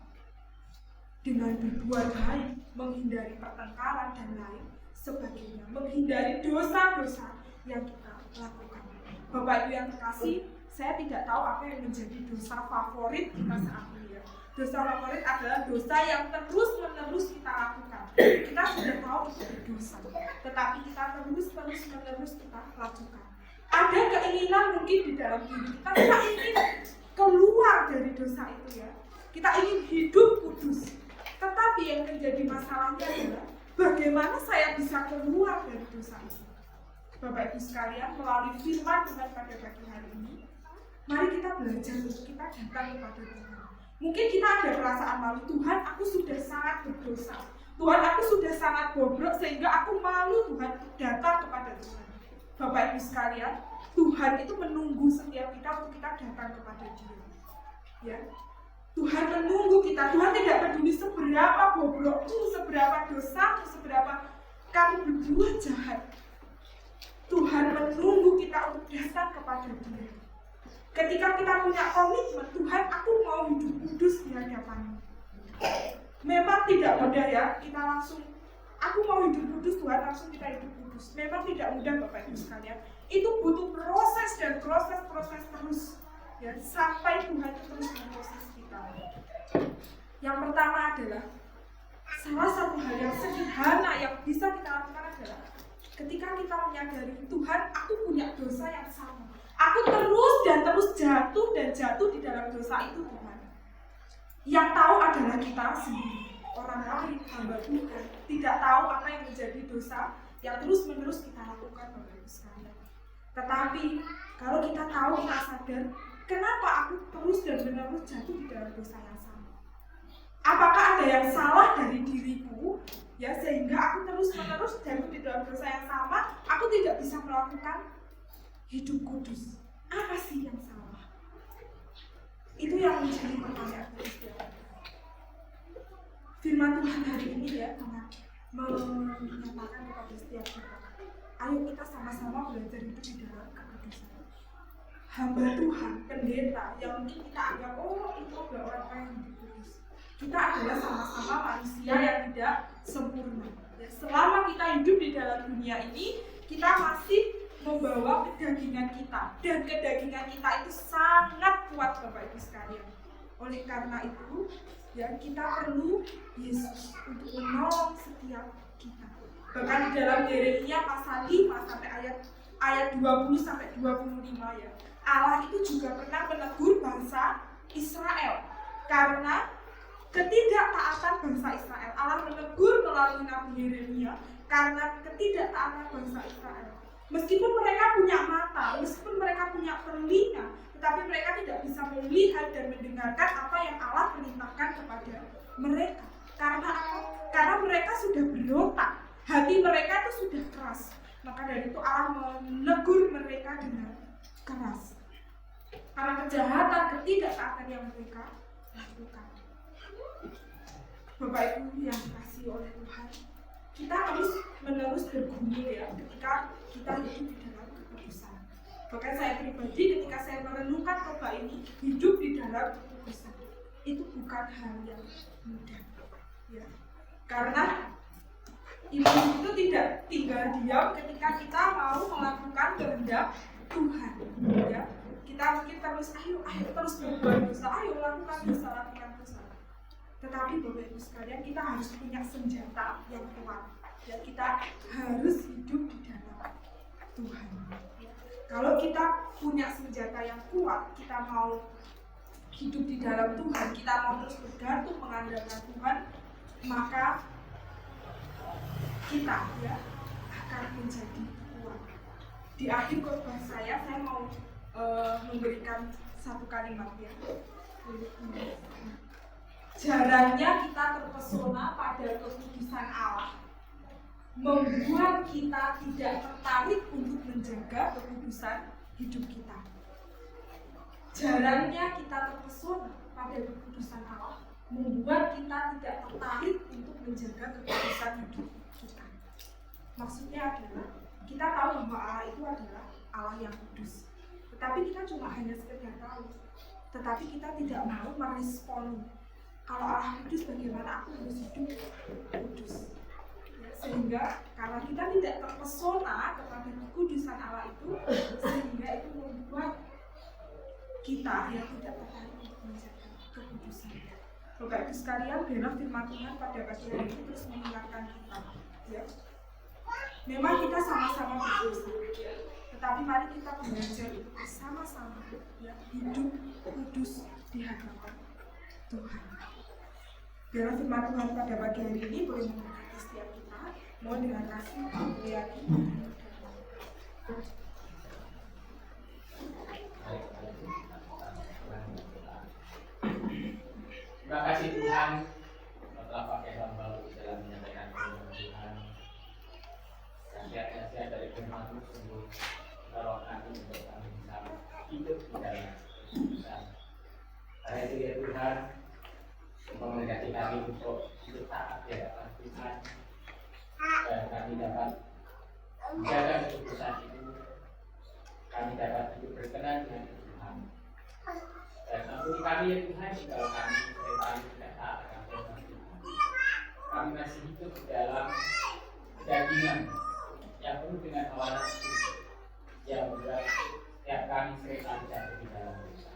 S3: dengan berbuat baik, menghindari pertengkaran dan lain sebagainya, menghindari dosa-dosa yang kita lakukan. Bapak Ibu yang terkasih, saya tidak tahu apa yang menjadi dosa favorit kita saat ini, ya. Dosa favorit adalah dosa yang terus-menerus kita lakukan. Kita sudah tahu itu berdosa, tetapi kita terus-menerus kita lakukan. Ada keinginan mungkin di dalam diri kita ingin keluar dari dosa itu, ya. Kita ingin hidup kudus. Tetapi yang menjadi masalahnya adalah bagaimana saya bisa keluar dari dosa itu. Bapak Ibu sekalian, melalui firman Tuhan pada pagi hari ini, mari kita belajar untuk kita datang kepada Tuhan. Mungkin kita ada perasaan malu, Tuhan, aku sudah sangat berdosa. Tuhan, aku sudah sangat bobrok sehingga aku malu, Tuhan, datang kepada Tuhan. Bapak Ibu sekalian, Tuhan itu menunggu setiap kita untuk kita datang kepada Dia. Ya. Tuhan menunggu kita. Tuhan tidak peduli seberapa bobrokmu, seberapa dosamu, seberapa kamu berbuat jahat. Tuhan menunggu kita untuk datang kepada Dia. Ketika kita punya komitmen, Tuhan, aku mau hidup kudus di hadapan-Mu. Memang tidak mudah, ya, kita langsung, aku mau hidup kudus, Tuhan, langsung kita hidup kudus. Memang tidak mudah, Bapak Ibu sekalian. Itu butuh proses dan proses terus, ya, sampai Tuhan terus memproses kita. Yang pertama adalah, salah satu hal yang sederhana yang bisa kita lakukan adalah ketika kita menyadari, Tuhan, aku punya dosa yang sama. Aku terus jatuh di dalam dosa itu, Tuhan. Yang tahu adalah kita sendiri, orang lain, hamba Tuhan, tidak tahu apa yang menjadi dosa yang terus-menerus kita lakukan, Bapak Ibu sekalian. Tetapi kalau kita tahu, kita sadar, kenapa aku terus dan menerus jatuh di dalam dosa yang sama? Apakah ada yang salah dari diriku, ya, sehingga aku terus-menerus jatuh di dalam dosa yang sama? Aku tidak bisa melakukan hidup kudus. Apa sih yang salah? Itu yang menjadi pertanyaan kita. Firman Tuhan hari ini, ya, menyatakan kepada setiap kita, ayo kita sama-sama belajar hidup di dalam kekudusan. Hamba Tuhan, pendeta, yang mungkin kita anggap, oh, itu adalah orang yang hidup kudus. Kita adalah sama-sama manusia yang tidak sempurna. Ya, selama kita hidup di dalam dunia ini, kita masih membawa kedagingan kita, dan kedagingan kita itu sangat kuat, Bapak Ibu sekalian. Oleh karena itu, ya, kita perlu Yesus untuk menolong setiap kita. Bahkan di dalam Yeremia pasal 5 sampai ayat 20 sampai 25, ya, Allah itu juga pernah menegur bangsa Israel karena ketidaktaatan bangsa Israel. Allah menegur melalui Nabi Yeremia karena ketidaktaatan bangsa Israel. Meskipun mereka punya mata, meskipun mereka punya telinga, tetapi mereka tidak bisa melihat dan mendengarkan apa yang Allah perintahkan kepada mereka. Karena apa? Karena mereka sudah berontak, hati mereka itu sudah keras. Maka dari itu Allah menegur mereka dengan keras karena kejahatan, ketidaktaatan yang mereka lakukan. Bapak Ibu yang dikasihi oleh Tuhan, kita harus menerus bergumul ya ketika kita hidup di dalam kekudusan. Bahkan saya pribadi ketika saya merenungkan khotbah ini, hidup di dalam kekudusan itu bukan hal yang mudah ya. Karena iman itu tidak tinggal diam ketika kita mau melakukan kehendak Tuhan ya. Kita mungkin terus ayo terus berbuat dosa, ayo lakukan dosa. Tetapi Bapak Ibu sekalian, kita harus punya senjata yang kuat ya. Kita harus hidup di dalam Tuhan ya. Kalau kita punya senjata yang kuat, kita mau hidup di dalam Tuhan, kita mau terus bergantung mengandalkan Tuhan, maka kita ya akan menjadi kuat. Di akhir khotbah saya mau memberikan satu kalimat ya. Jarangnya kita terpesona pada kekudusan Allah, membuat kita tidak tertarik untuk menjaga kekudusan hidup kita. Jarangnya kita terpesona pada kekudusan Allah, membuat kita tidak tertarik untuk menjaga kekudusan hidup kita. Maksudnya adalah kita tahu bahwa Allah itu adalah Allah yang kudus, tetapi kita cuma hanya sekedar tahu, tetapi kita tidak mau merespon. Kalau Allah kudus, bagaimana aku harus hidup kudus? Sehingga karena kita tidak terpesona kepada kekudusan Allah itu, sehingga itu membuat kita yang tidak tertarik untuk menjaga kekudusan. Bapak Ibu sekalian, biarlah firman Tuhan pada pagi hari ini terus mengingatkan kita ya. Memang kita sama-sama berdosa, tetapi mari kita belajar bersama-sama ya, hidup kudus di hadapan Tuhan. Biarlah firman Tuhan pada pagi hari ini boleh memberkati setiap kita. Mohon dengan kasih muliani.
S2: Terima kasih Tuhan telah pakai hamba dalam menyampaikan firman Tuhan. Nasihat-nasihat dari firman-Mu sungguh menolong kami untuk kami bisa hidup di dalam kekudusan. Karena itu ya Tuhan, memberkati kami untuk hidup taat di hadapan Tuhan, dan kami dapat menjaga kekudusan itu. Kami dapat hidup berkenan dengan Tuhan. Dan ampuni kami ya Tuhan, jika kami seringkali tidak taat akan firman Tuhan. Kami masih hidup di dalam kedagingan yang penuh dengan hawa nafsu yang membuat setiap kami seringkali jatuh di dalam dosa.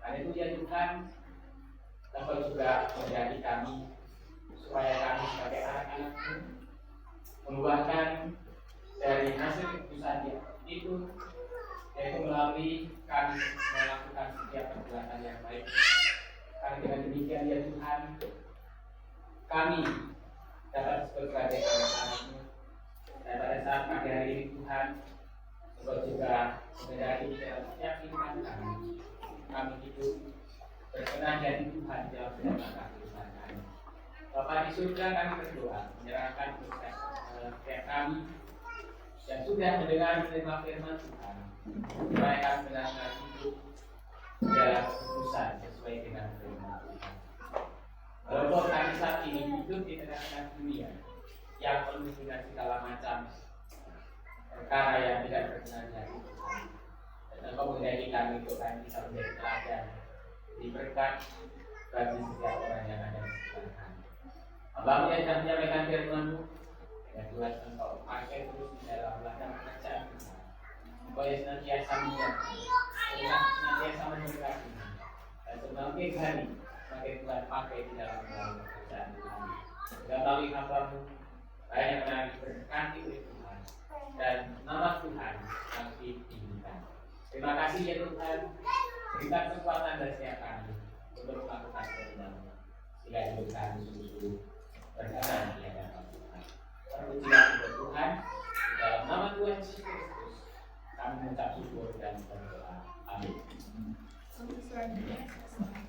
S2: Karena itu ya Tuhan, Engkau juga menjadi kami supaya kami sebagai anak-anak-Mu membuahkan dari hasil keputusan itu, yaitu melalui kami melakukan setiap perbuatan yang baik. Karena dengan demikian ya Tuhan, kami dapat sebagai anak-anak-Mu. Dan pada saat pagi hari ini Tuhan, Engkau juga menjadi dalam setiap kehidupan kami. Kami hidup berkenan jadi Tuhan dalam segala kehidupan kami. Bapa di surga, kami berdoa menyerahkan setiap kami yang sudah mendengar menerima firman Tuhan, supaya kami benar-benar hidup dalam keputusan sesuai dengan firman Tuhan. Walaupun kami saat ini hidup di tengah-tengah dunia yang penuh dengan segala macam perkara yang tidak berkenan hati Tuhan, dan Engkau menjadi kami untuk kami bisa menjadi teladan, diberkat bagi setiap orang yang ada di sekitar kami. Hamba-Mu yang sedang menyampaikan firman-Mu, ya Tuhan, Engkau pakai terus di dalam ladang pekerjaan kita. Engkau yang senantiasa mengingatkan, senantiasa memberkati, dan semakin hari semakin Tuhan pakai di dalam pekerjaan kami. Dan melalui hamba-Mu, banyak yang diberkati oleh Tuhan, dan nama Tuhan yang ditinggikan. Terima kasih ya Tuhan, berikan kekuatan dan setiap kami untuk melakukan kehendak-Mu, sehingga hidup kami sungguh-sungguh berkenan di hadapan Tuhan. Terpujilah untuk Tuhan, dalam nama Tuhan Yesus Kristus kami mengucap syukur dan berdoa. Amin.
S1: dan dunia selesai.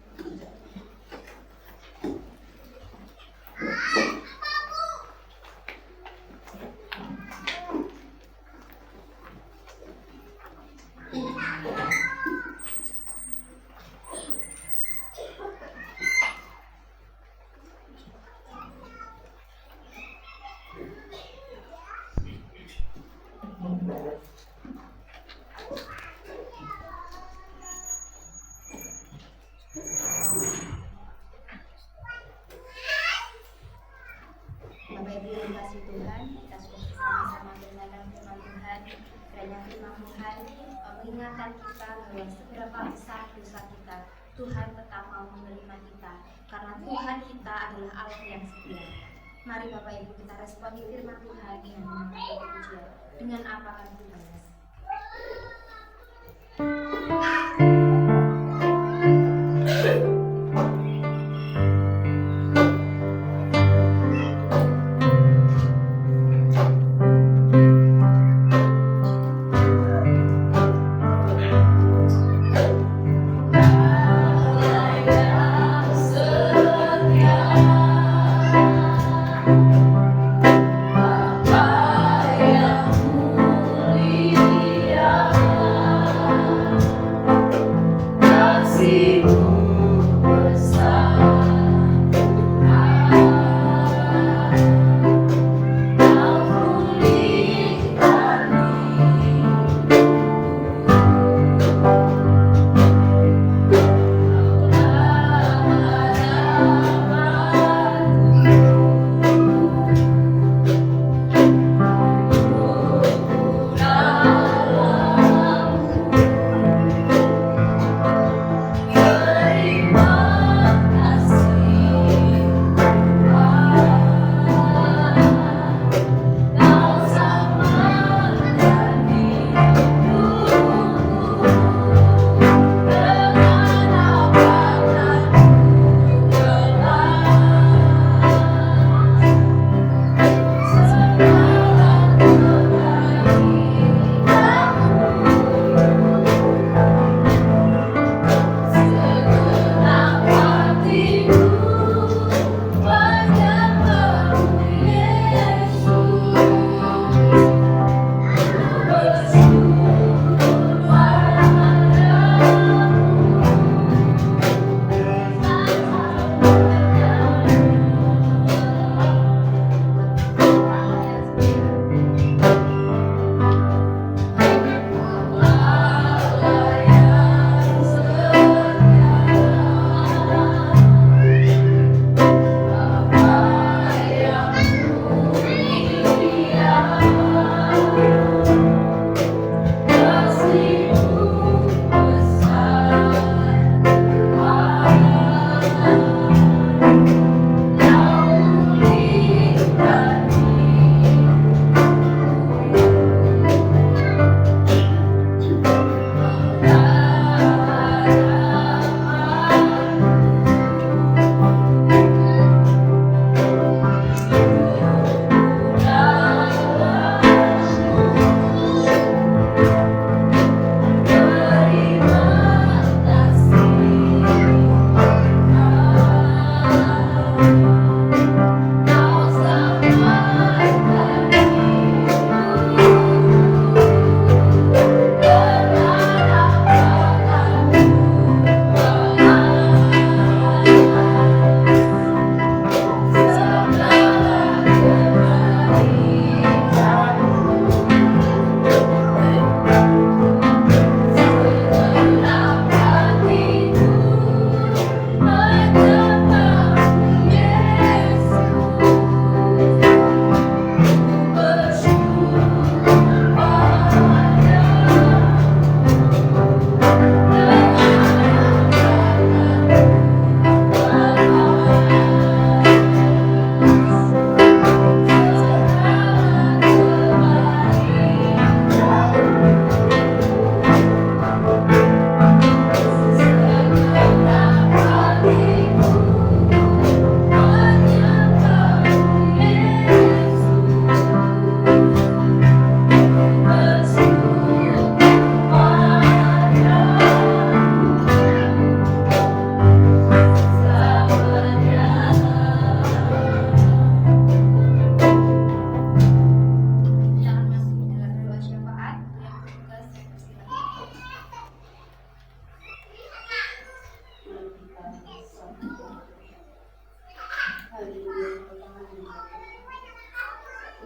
S1: Bapak Ibu yang dikasihi Tuhan, kita sudah bersama-sama mendengarkan firman Tuhan. Kiranya firman Tuhan mengingatkan kita bahwa seberapa besar dosa kita, Tuhan tetap mau menerima kita, karena Tuhan kita adalah Allah yang setia. Mari Bapak Ibu kita responi firman Tuhan dengan mengucapkan pujian. Dengan apa akan dibalas?
S4: Apa yang mulia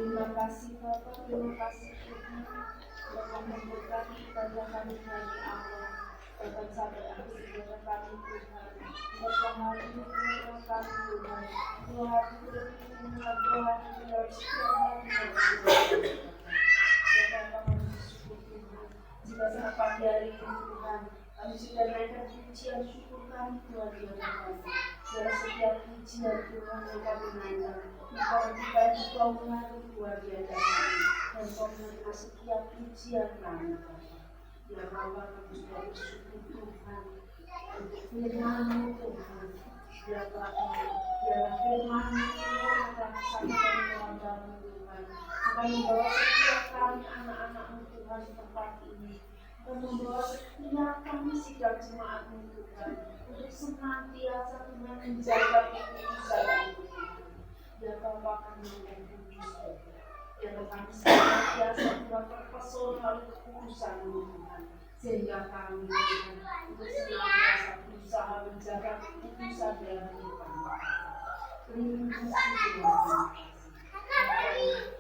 S3: Terima kasih Bapak, terima kasih Tuhan. Bapak memberkati ibadah kami hari Allah. Bapak sabar akhir ibadah kami Tuhan. Bapak hari ini ibadah kami Tuhan. Tuhan Tuhan Tuhan dalam setiap hari Bapak kami bersyukur Tuhan. Jika saat pagi hari ini Tuhan, kami sudah naikkan pujian syukur kami Tuhan di hadapan kami. Dalam setiap pujian Tuhan yang kami naikkan, Engkau kita juga mengatur Tuhan di hadapan kami. Dan Kau menerima setiap pujian kami. Ya Bapa, kami sudah bersyukur Tuhan untuk firman-Mu Tuhan. Ya Bapa, biarlah firman-Mu Tuhan akan disampaikan kepada-Mu Tuhan. Akan membawa setiap kami anak-anak-Mu Tuhan di tempat ini. Dan membawa setiap kami sidang jemaat-Mu Tuhan untuk senantiasa Tuhan menjaga kekudusan itu. Ya Bapa, kami mohon kudus. Ya kami senantiasa Tuhan terpesona oleh kekudusan-Mu Tuhan. Sehingga kami Tuhan untuk senantiasa berusaha menjaga kekudusan dalam kehidupan kami. Terima kasih Tuhan.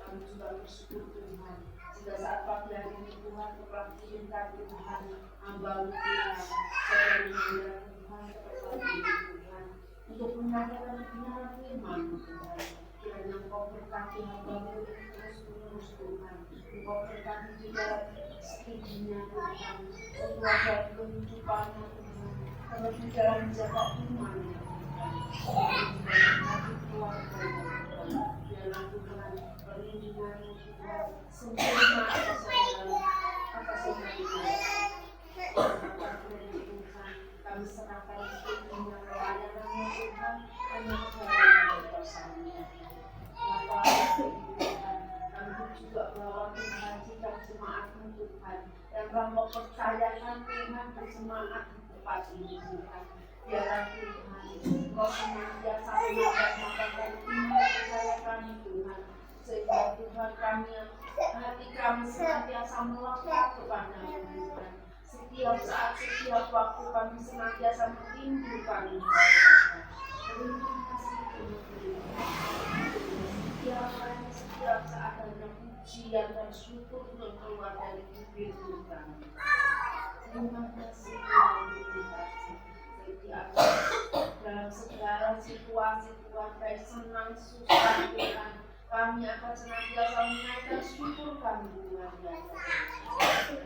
S3: Kami juga bersyukur Tuhan. Jika saat pagi hari ini Tuhan telah kirimkan Tuhan hamba-Mu Tuhan sebagai mengira Tuhan kepada Tuhan untuk menyampaikan kebenaran firman-Mu Tuhan. Kiranya Engkau berkati hamba-Mu terus Tuhan. Engkau berkati di dalam istrinya Tuhan, keluarga kehidupannya Tuhan, karena di dalam menjaga iman-Nya Tuhan. Hati keluarga-Nya Tuhan. Biarlah Tuhan perlindungan-Mu Tuhan sempurna atas segala Tuhan. Kami serahkan sepenuhnya pelayanan-Mu Tuhan, hanya kepada kuasa-Mu. Tuhan, kami juga bawa Tuhan sidang jemaat-Mu Tuhan, yang Kau percayakan Tuhan berjemaat di tempat ini Tuhan. Biarlah Tuhan, Kau senantiasa menambah-nambahkan iman percaya kami Tuhan, sehingga Tuhan kami hati kami senantiasa melekat kepada-Mu Tuhan. Setiap saat, setiap waktu kami senantiasa merindukan Engkau. Terima kasih Tuhan. Setiap saat ada pujian dan syukur yang keluar dari bibir Tuhan. Terima kasih Tuhan. Setiap dalam segala situasi Tuhan, baik senang susah Tuhan, kami akan senantiasa menaikkan syukur kami Tuhan.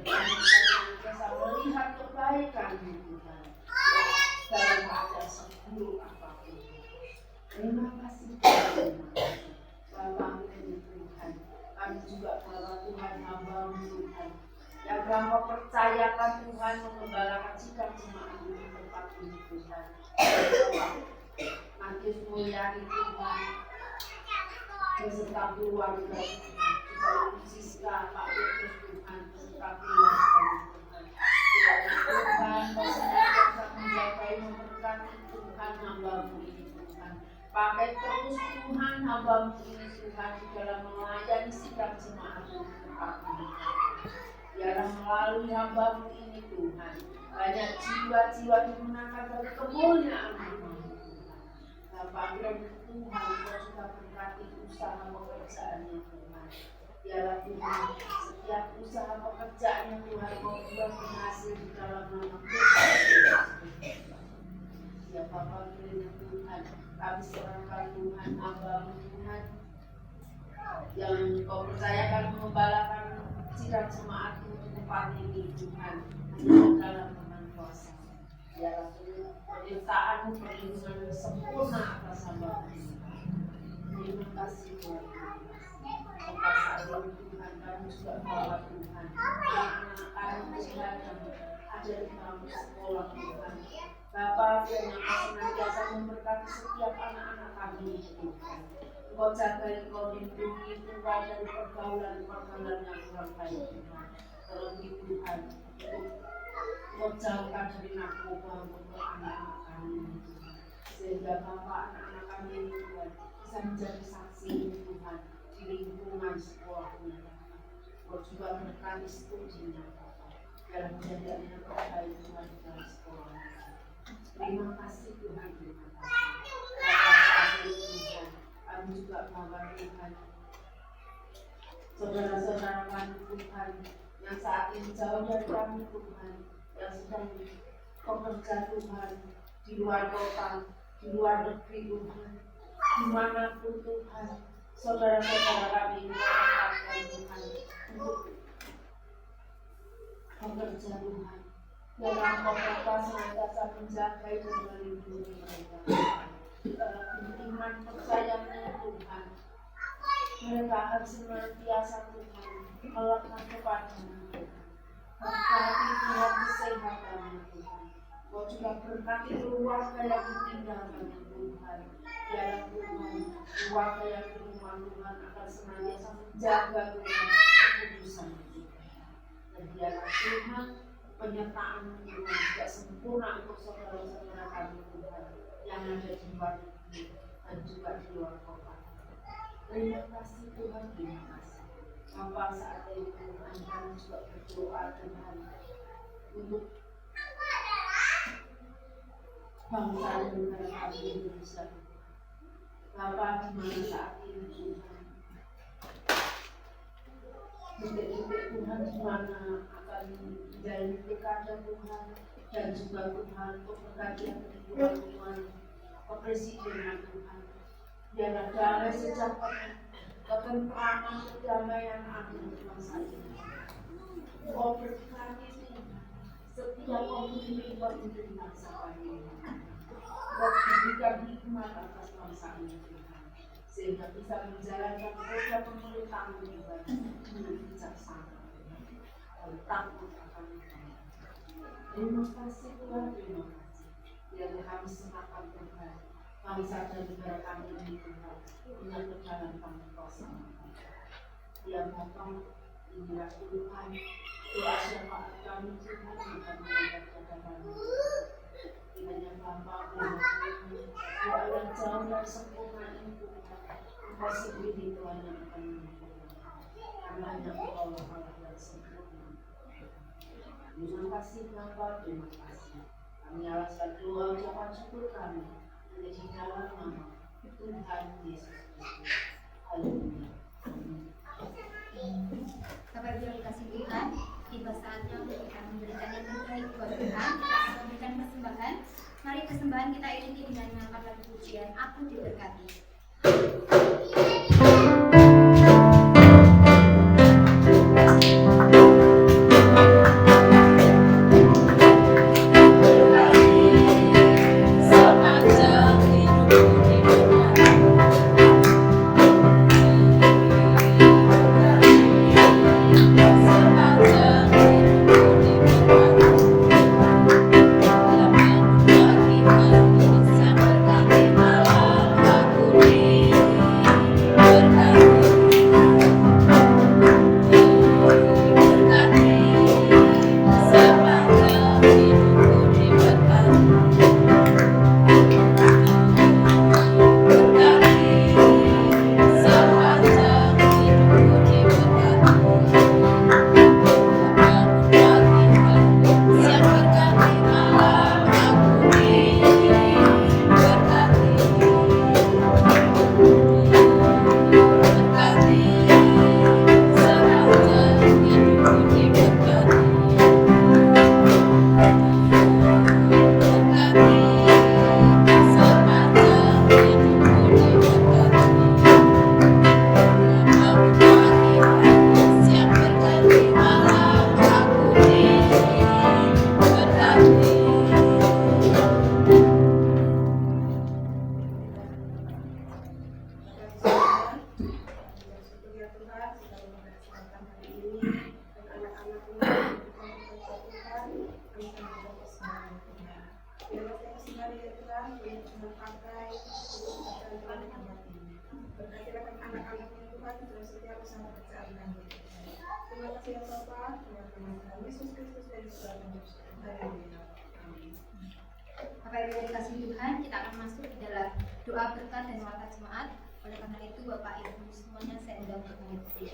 S3: Kami senantiasa melihat kebaikan-Mu Tuhan dalam keadaan seburuk apapun. Terima kasih Tuhan. Bapa Tuhan, kami juga bawa Tuhan hamba-Mu Tuhan, yang Kau percayakan Tuhan mengembalakan sikap jemaat-Mu di tempat ini Tuhan. Matius Mulyani Tuhan, beserta keluarga Tuhan, juga Ibu Siska, Pak Petrus Tuhan, beserta keluarga Tuhan. Tuhan, Kau senantiasa menjaga memberkati Tuhan hamba-Mu ini Tuhan. Pakai terus Tuhan hamba-Mu ini Tuhan di dalam melayani sidang jemaat-Mu di tempat ini. Biarlah melalui hamba-Mu ini Tuhan, banyak jiwa-jiwa dimenangkan dari kemuliaan-Mu Tuhan. Bapak Tuhan, Kau sudah berkati usaha pekerjaannya Tuhan. Biarlah Tuhan, setiap usaha pekerjaannya Tuhan, Kau buat berhasil di dalam nama Tuhan. Ya Bapak Tuhan, kami serahkan Tuhan hamba-Mu Tuhan, yang Kau percayakan mengembalakan sidang jemaat-Mu di tempat ini Tuhan, dalam nama kuasa. Biarlah penyertaan-Mu perlindungan sempurna atas hamba-Mu Tuhan. Terima kasih Tuhan. Sampai saat ini Tuhan, kami juga bawa Tuhan anak-anak Tuhan yang ada di kampus sekolah Tuhan. Bapa yang senantiasa memberkati setiap anak-anak kami Tuhan. Engkau jaga, Engkau lindungi Tuhan dari pergaulan-pergaulan yang kurang baik Tuhan. Terlebih Tuhan, Engkau jauhkan dari narkoba untuk anak-anak kami Tuhan. Sehingga Bapa anak-anak kami Tuhan bisa menjadi saksi Tuhan di lingkungan sekolahnya. Engkau juga berkati studinya Bapa dalam menjadi anak terbaik Tuhan di dalam sekolah. Terima kasih Tuhan. Terima kasih Tuhan. Kami juga bawa Tuhan
S4: saudara-saudara kami Tuhan yang saat ini jauh dari kami Tuhan, yang sedang bekerja Tuhan di luar kota, di luar negeri Tuhan, dimanapun Tuhan, saudara-saudara kami mengatakan Tuhan untuk bekerja Tuhan. Dalam Engkau senantiasa menjaga dan melindungi mereka. Iman percayanya Tuhan, mereka akan senantiasa Tuhan melekat kepada-Mu Tuhan. Berkati Tuhan kesehatannya Tuhan. Kau juga berkati keluarga yang ditinggalkan Tuhan. Dalam Tuhan, keluarga yang di rumah Tuhan akan senantiasa menjaga Tuhan kekudusan Tuhan. Dan biarlah Tuhan penyertaan Tuhan tidak sempurna untuk saudara-saudara kami Tuhan yang ada di luar negeri dan juga di luar kota. Terima kasih Tuhan, terima kasih. Sampai saat ini Tuhan kami juga berdoa Tuhan untuk bangsa dan negara kami Indonesia. Bapa di mana saat ini Tuhan, detik-detik Tuhan di mana akan menjalani pilkada Tuhan dan juga Tuhan pergantian Tuhan kepresidenan Tuhan. Biarlah damai sejahtera, ketentraman, kedamaian adil bangsa ini. Kau berkati setiap pemimpin bangsa kami. Kau berikan hikmat atas bangsa ini Tuhan, sehingga bisa menjalankan program pemerintahan Tuhan dengan bijaksana dan takut akan Tuhan. Terima kasih Tuhan, terima kasih. Biarlah kami serahkan Tuhan bangsa dan negara kami ini Tuhan menyangkut jalan kami kuasa. Ya Bapa, inilah Tuhan doa syafaat kami Tuhan akan menjaga kami. Kiranya Bapa, doa yang jauh dari sempurna ini Tuhan, Engkau sendiri Tuhan yang akan menyempurnakan. Karena hanya Engkau Allah yang sempurna. Terima kasih Bapa, terima kasih. Kami alaskan doa ucapan syukur kami di dalam nama Tuhan Yesus Kristus. Haleluya.
S1: Bapak Ibu yang dikasihi Tuhan, tiba saatnya untuk kita memberikan yang terbaik buat Tuhan. Kita memberikan persembahan. Mari persembahan kita iringi dengan mengampar lagu pujian Aku Diberkati. Bapak Ibu yang dikasihi Tuhan, kita akan masuk ke dalam doa berkat dan watak jemaat. Oleh karena itu, Bapak Ibu semuanya saya undang untuk mengikuti.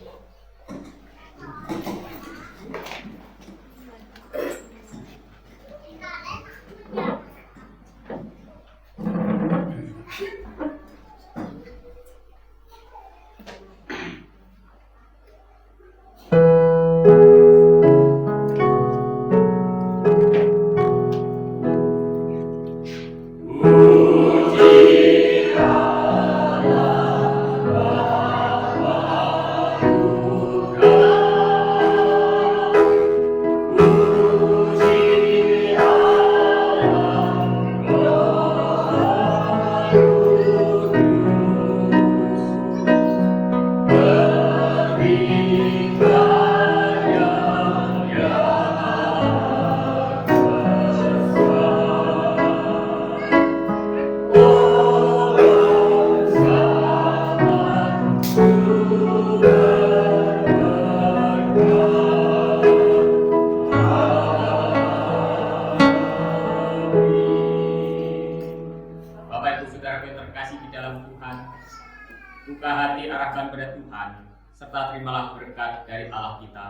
S2: buka hati arahkan pada Tuhan, serta terimalah berkat dari Allah kita.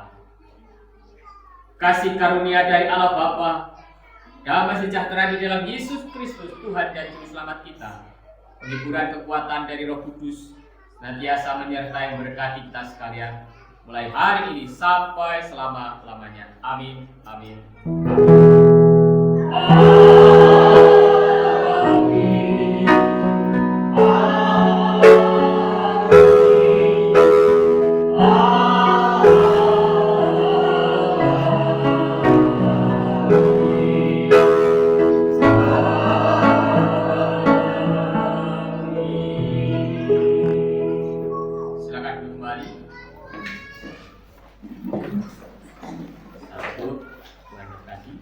S2: Kasih karunia dari Allah Bapa, damai sejahtera di dalam Yesus Kristus Tuhan dan Juru Selamat kita, penghiburan kekuatan dari Roh Kudus, senantiasa menyertai memberkati kita sekalian, mulai hari ini sampai selama-lamanya. Amin. Amin. Silakan kembali. Satu, Tuhan berkati.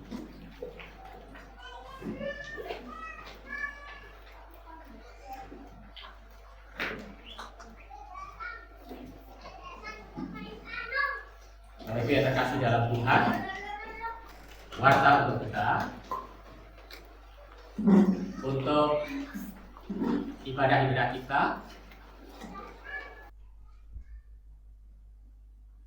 S2: Bapak Ibu yang terkasih dalam Tuhan, warta untuk kita untuk ibadah kita